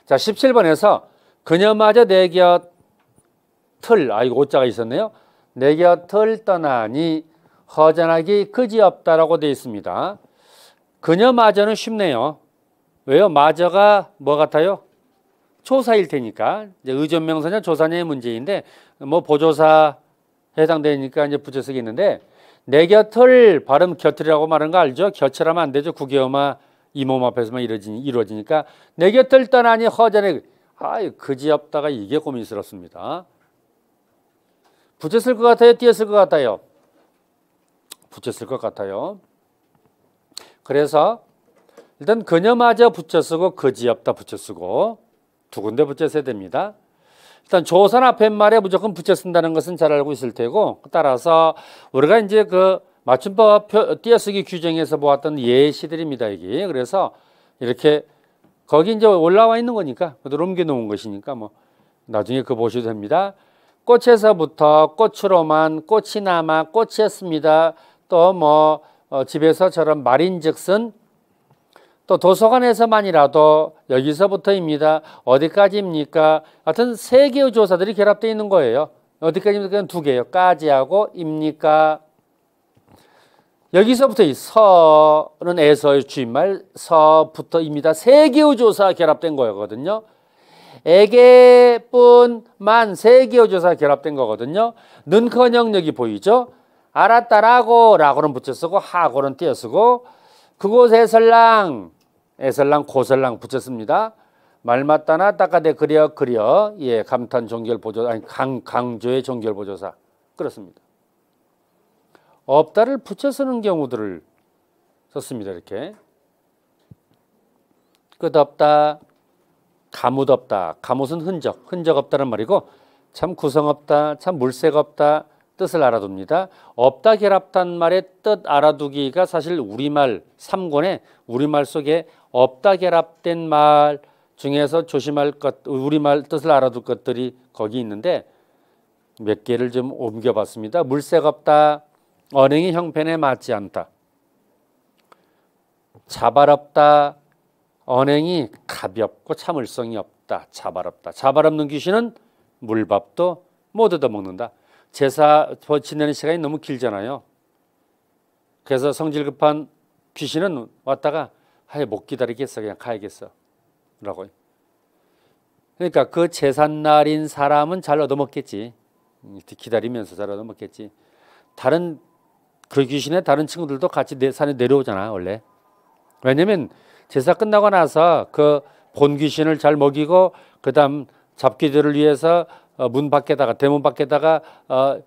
자, 17번에서 그녀마저 내 곁을, 이거 오자가 있었네요. 내 곁을 떠나니 허전하기 그지없다라고 되어 있습니다. 그녀마저는 쉽네요. 왜요? 마저가 뭐 같아요? 조사일 테니까. 이제 의존명사냐 조사냐의 문제인데, 뭐 보조사 해당되니까 이제 붙여 쓰겠는데, 내 곁을 발음 곁이라고 말하는 거 알죠? 곁이라면 안 되죠. 구개어마 이모음 앞에서만 이루어지니까 내 곁을 떠나니 허전해. 그지없다가 이게 고민스럽습니다. 붙였을 것 같아요? 띄었을 것 같아요? 붙였을 것 같아요. 그래서 일단 그녀마저 붙여 쓰고 그지없다 붙여 쓰고 두 군데 붙여 써야 됩니다. 일단 조선 앞에 말에 무조건 붙여 쓴다는 것은 잘 알고 있을 테고, 따라서 우리가 이제 그 맞춤법 띄어쓰기 규정에서 보았던 예시들입니다. 이게. 그래서 이렇게 거기 이제 올라와 있는 거니까 그대로 옮겨 놓은 것이니까 뭐 나중에 그거 보셔도 됩니다. 꽃에서부터 꽃으로만 꽃이 남아 꽃이었습니다. 또 뭐 집에서처럼 말인즉슨 또 도서관에서만이라도 여기서부터입니다. 어디까지입니까? 하여튼 세 개의 조사들이 결합되어 있는 거예요. 어디까지입니까? 두 개요. 까지하고 입니까? 여기서부터 이 서는 에서의 주인말 서부터입니다. 세 개의 조사 결합된 거거든요. 에게뿐만 세 개의 조사 결합된 거거든요. 는커녕 여기 보이죠? 알았다라고 라고는 붙여 쓰고 하고는 띄어 쓰고 그곳에설랑 에설랑 고설랑 붙였습니다. 말 맞다나 닦아대 그려 예 감탄 종결 보조 아니 강조의 종결 보조사 그렇습니다. 없다를 붙여 쓰는 경우들을 썼습니다. 이렇게 끝없다, 가뭇 없다. 가뭇은 흔적 없다는 말이고 참 구성 없다, 참 물색 없다 뜻을 알아둡니다. 없다 결합한 말의 뜻 알아두기가 사실 우리말 3권에 우리말 속에 없다 결합된 말 중에서 조심할 것 우리말 뜻을 알아둘 것들이 거기 있는데 몇 개를 좀 옮겨봤습니다. 물색 없다, 언행이 형편에 맞지 않다. 자발 없다, 언행이 가볍고 참을성이 없다. 자발 없다. 자발 없는 귀신은 물밥도 못 얻어먹는다. 제사 지내는 시간이 너무 길잖아요. 그래서 성질 급한 귀신은 왔다가 못 기다리겠어. 그냥 가야겠어. 라고. 그러니까 그 제삿날인 사람은 잘 얻어먹겠지. 기다리면서 잘 얻어먹겠지. 다른 그 귀신의 다른 친구들도 같이 산에 내려오잖아. 원래. 왜냐면 제사 끝나고 나서 그 본 귀신을 잘 먹이고 그다음 잡귀들을 위해서 문 밖에다가 대문 밖에다가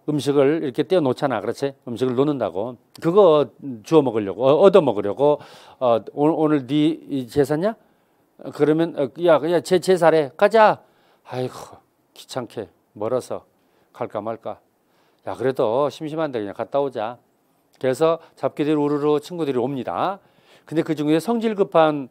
음식을 이렇게 떼어 놓잖아. 그렇지? 음식을 놓는다고. 그거 주워 먹으려고 얻어 먹으려고 오늘 네 제사냐? 그러면 야 제 제사래. 가자. 아이고 귀찮게 멀어서 갈까 말까. 야 그래도 심심한데 그냥 갔다 오자. 그래서 잡귀들이 우르르 친구들이 옵니다. 근데 그 중에 성질 급한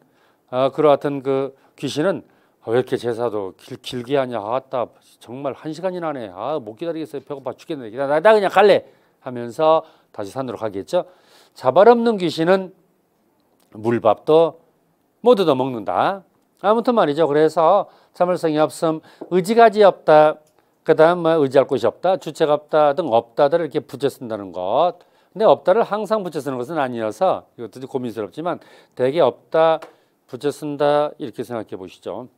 그러한 그 귀신은 왜 이렇게 제사도 길게 하냐. 아따 정말 1시간이나 하네. 못 기다리겠어요. 배고파 죽겠네. 나 그냥 갈래 하면서 다시 산으로 가겠죠. 자발 없는 귀신은 물밥도 못 얻어 먹는다. 아무튼 말이죠. 그래서 참을성이 없음, 의지가지 없다. 그다음 뭐 의지할 곳이 없다, 주체가 없다 등 없다를 이렇게 붙여 쓴다는 것. 근데 없다를 항상 붙여 쓰는 것은 아니어서 이것도 고민스럽지만 대개 없다 붙여 쓴다 이렇게 생각해 보시죠.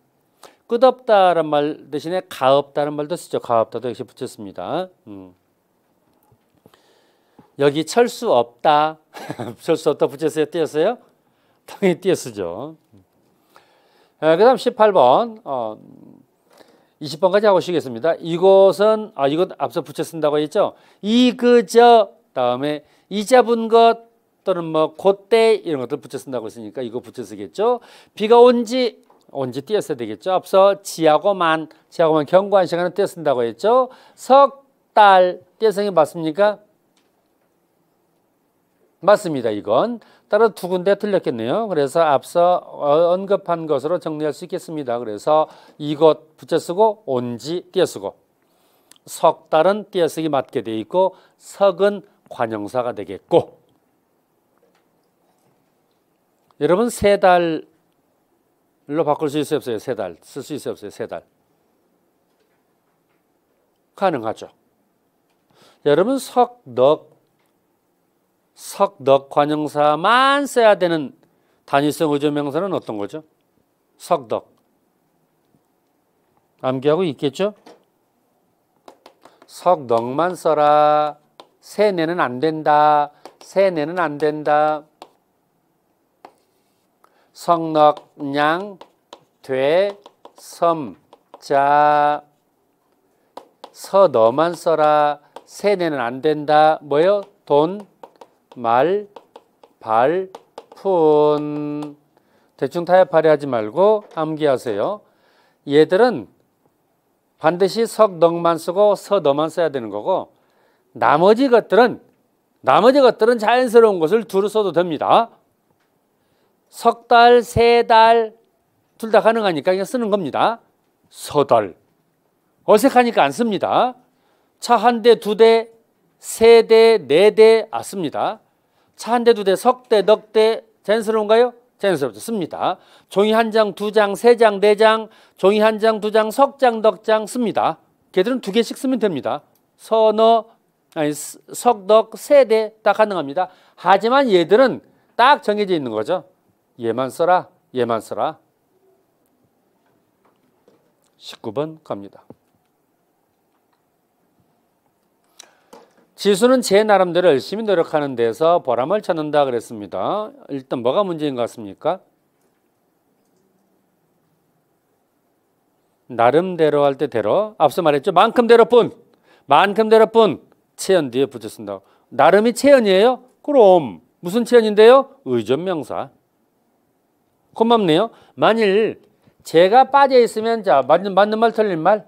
끝없다란 말 대신에 가없다는 말도 쓰죠. 가없다도 역시 붙여 씁니다. 여기 철수 없다. 철수 없다 붙였어요? 띄었어요? 당연히 띄어 쓰죠. 그 다음 18번 20번까지 하고 쉬겠습니다. 이곳은 이거 앞서 붙여 쓴다고 했죠. 이 그저 다음에 이 잡은 것 또는 뭐 그때 이런 것들 붙여 쓴다고 했으니까 이거 붙여 쓰겠죠. 비가 온지 띄어 써야 되겠죠. 앞서 지하고만 경고한 시간은 띄어 쓴다고 했죠. 석 달 띄어 쓴 게 맞습니까? 맞습니다. 이건 따라 두 군데 틀렸겠네요. 그래서 앞서 언급한 것으로 정리할 수 있겠습니다. 그래서 이곳 붙여쓰고 온지 띄어쓰고 석 달은 띄어쓰기 맞게 돼 있고 석은 관형사가 되겠고 여러분 세 달로 바꿀 수 있어요 없어요? 세 달 쓸 수 있어요 없어요? 세 달 가능하죠. 여러분 석덕 관형사만 써야 되는 단위성 의조명사는 어떤 거죠? 석덕. 암기하고 있겠죠? 석덕만 써라. 세내는 안 된다. 세내는 안 된다. 석넉, 냥, 돼, 섬, 자. 서너만 써라. 세내는 안 된다. 뭐요? 돈, 말, 발, 푼. 대충 타협하려 하지 말고 암기하세요. 얘들은 반드시 석넉만 쓰고 서너만 써야 되는 거고 나머지 것들은 자연스러운 것을 두루 써도 됩니다. 석 달, 세 달 둘 다 가능하니까 그냥 쓰는 겁니다. 서달 어색하니까 안 씁니다. 차 한 대, 두 대, 세 대, 네 대 씁니다. 차 한 대, 두 대, 석 대, 넉 대 자연스러운가요? 자연스럽죠. 씁니다. 종이 한 장, 두 장, 세 장, 네 장, 종이 한 장, 두 장, 석 장, 넉 장 씁니다. 걔들은 두 개씩 쓰면 됩니다. 석, 넉, 세 대 다 가능합니다. 하지만 얘들은 딱 정해져 있는 거죠. 얘만 써라, 얘만 써라. 19번 갑니다. 지수는 제 나름대로 열심히 노력하는 데서 보람을 찾는다 그랬습니다. 일단 뭐가 문제인 것 같습니까? 나름대로 할 때 대로 앞서 말했죠. 만큼대로뿐 체언 뒤에 붙여 쓴다고. 나름이 체언이에요? 그럼 무슨 체언인데요? 의존명사. 고맙네요. 만일 제가 빠져 있으면 자 맞는 말 틀린 말.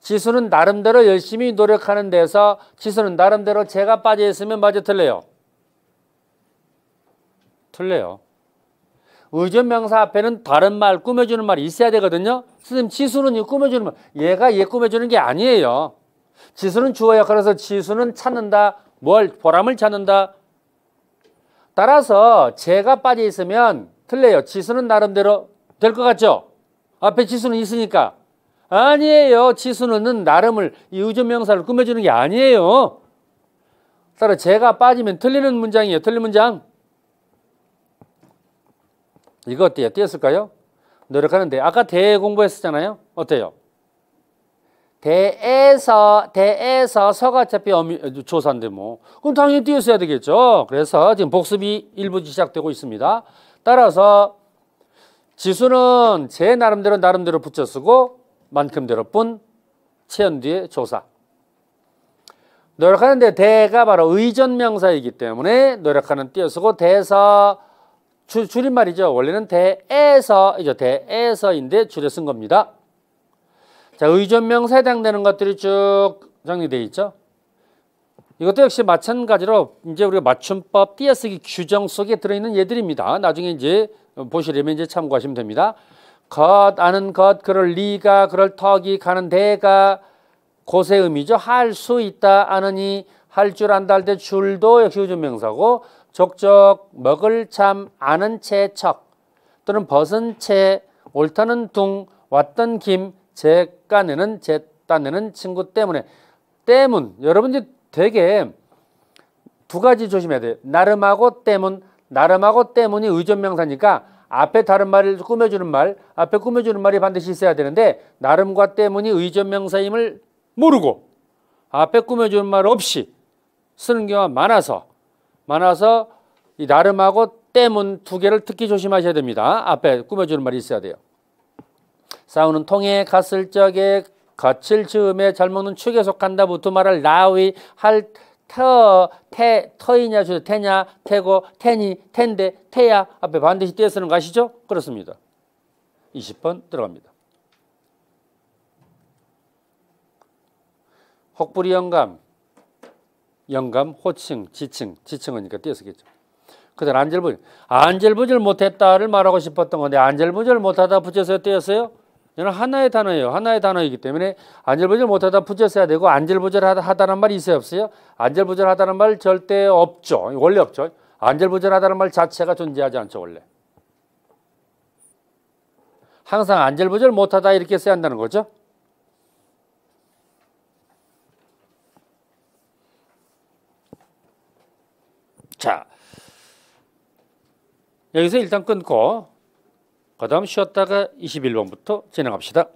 지수는 나름대로 열심히 노력하는 데서 지수는 나름대로 제가 빠져 있으면 맞아 틀려요? 틀려요. 의존명사 앞에는 다른 말, 꾸며주는 말이 있어야 되거든요. 선생님 지수는 이 꾸며주는 말, 얘가 얘 꾸며주는 게 아니에요. 지수는 주어 역할에서 지수는 찾는다. 뭘? 보람을 찾는다. 따라서 제가 빠져 있으면 틀려요. 지수는 나름대로 될 것 같죠? 앞에 지수는 있으니까. 아니에요. 지수는 나름을 이 의존명사를 꾸며주는 게 아니에요. 따라 제가 빠지면 틀리는 문장이에요. 틀린 문장. 이거 어때요? 띄었을까요? 노력하는데 아까 대 공부했었잖아요. 어때요? 대에서 서가 어차피 조사인데 뭐 그럼 당연히 띄었어야 되겠죠. 그래서 지금 복습이 일부 시작되고 있습니다. 따라서 지수는 제 나름대로 붙여 쓰고 만큼대로뿐 체언 뒤에 조사. 노력하는데 대가 바로 의존명사이기 때문에 노력하는 띄어쓰고 대서 줄임말이죠. 원래는 대에서인데 줄여 쓴 겁니다. 자, 의존명사에 해당되는 것들이 쭉 정리되어 있죠. 이것도 역시 마찬가지로 이제 우리가 맞춤법 띄어쓰기 규정 속에 들어있는 얘들입니다. 나중에 이제 보시려면 이제 참고하시면 됩니다. 것, 아는 것, 그럴 리가, 그럴 턱이, 가는 대가, 곳의 의미죠. 할 수 있다, 아느니, 할 줄 안다 할 때 줄도 역시 의존명사고, 족족, 먹을 참, 아는 채, 척, 또는 벗은 채, 옳다는 둥, 왔던 김, 제 깐에는 딴 애는 친구 때문에. 때문. 여러분들 되게 두 가지 조심해야 돼요. 나름하고 때문. 나름하고 때문이 의존명사니까 앞에 다른 말을 꾸며주는 말, 앞에 꾸며주는 말이 반드시 있어야 되는데 나름과 때문이 의존명사임을 모르고 앞에 꾸며주는 말 없이 쓰는 경우가 많아서 이 나름하고 때문 두 개를 특히 조심하셔야 됩니다. 앞에 꾸며주는 말이 있어야 돼요. 싸우는 통에 갔을 적에 거칠 즈음에 잘 먹는 축에 속한다부터 말할 나위 할 터이냐 주죠. 태냐 태고 태니 텐데 태야 앞에 반드시 떼어 쓰는 거 아시죠? 그렇습니다. 20번 들어갑니다. 혹부리 영감 호칭 지칭이니까 떼어 쓰겠죠. 그다음 안절부절 못했다를 말하고 싶었던 건데 안절부절 못하다 붙여서 떼었어요. 이는 하나의 단어예요. 하나의 단어이기 때문에 안절부절 못하다 붙여서야 되고 안절부절하다는 말이 있어요, 없어요? 안절부절하다는 말 절대 없죠. 원래 없죠. 안절부절하다는 말 자체가 존재하지 않죠, 원래. 항상 안절부절 못하다 이렇게 써야 한다는 거죠. 자, 여기서 일단 끊고 그 다음 쉬었다가 21번부터 진행합시다.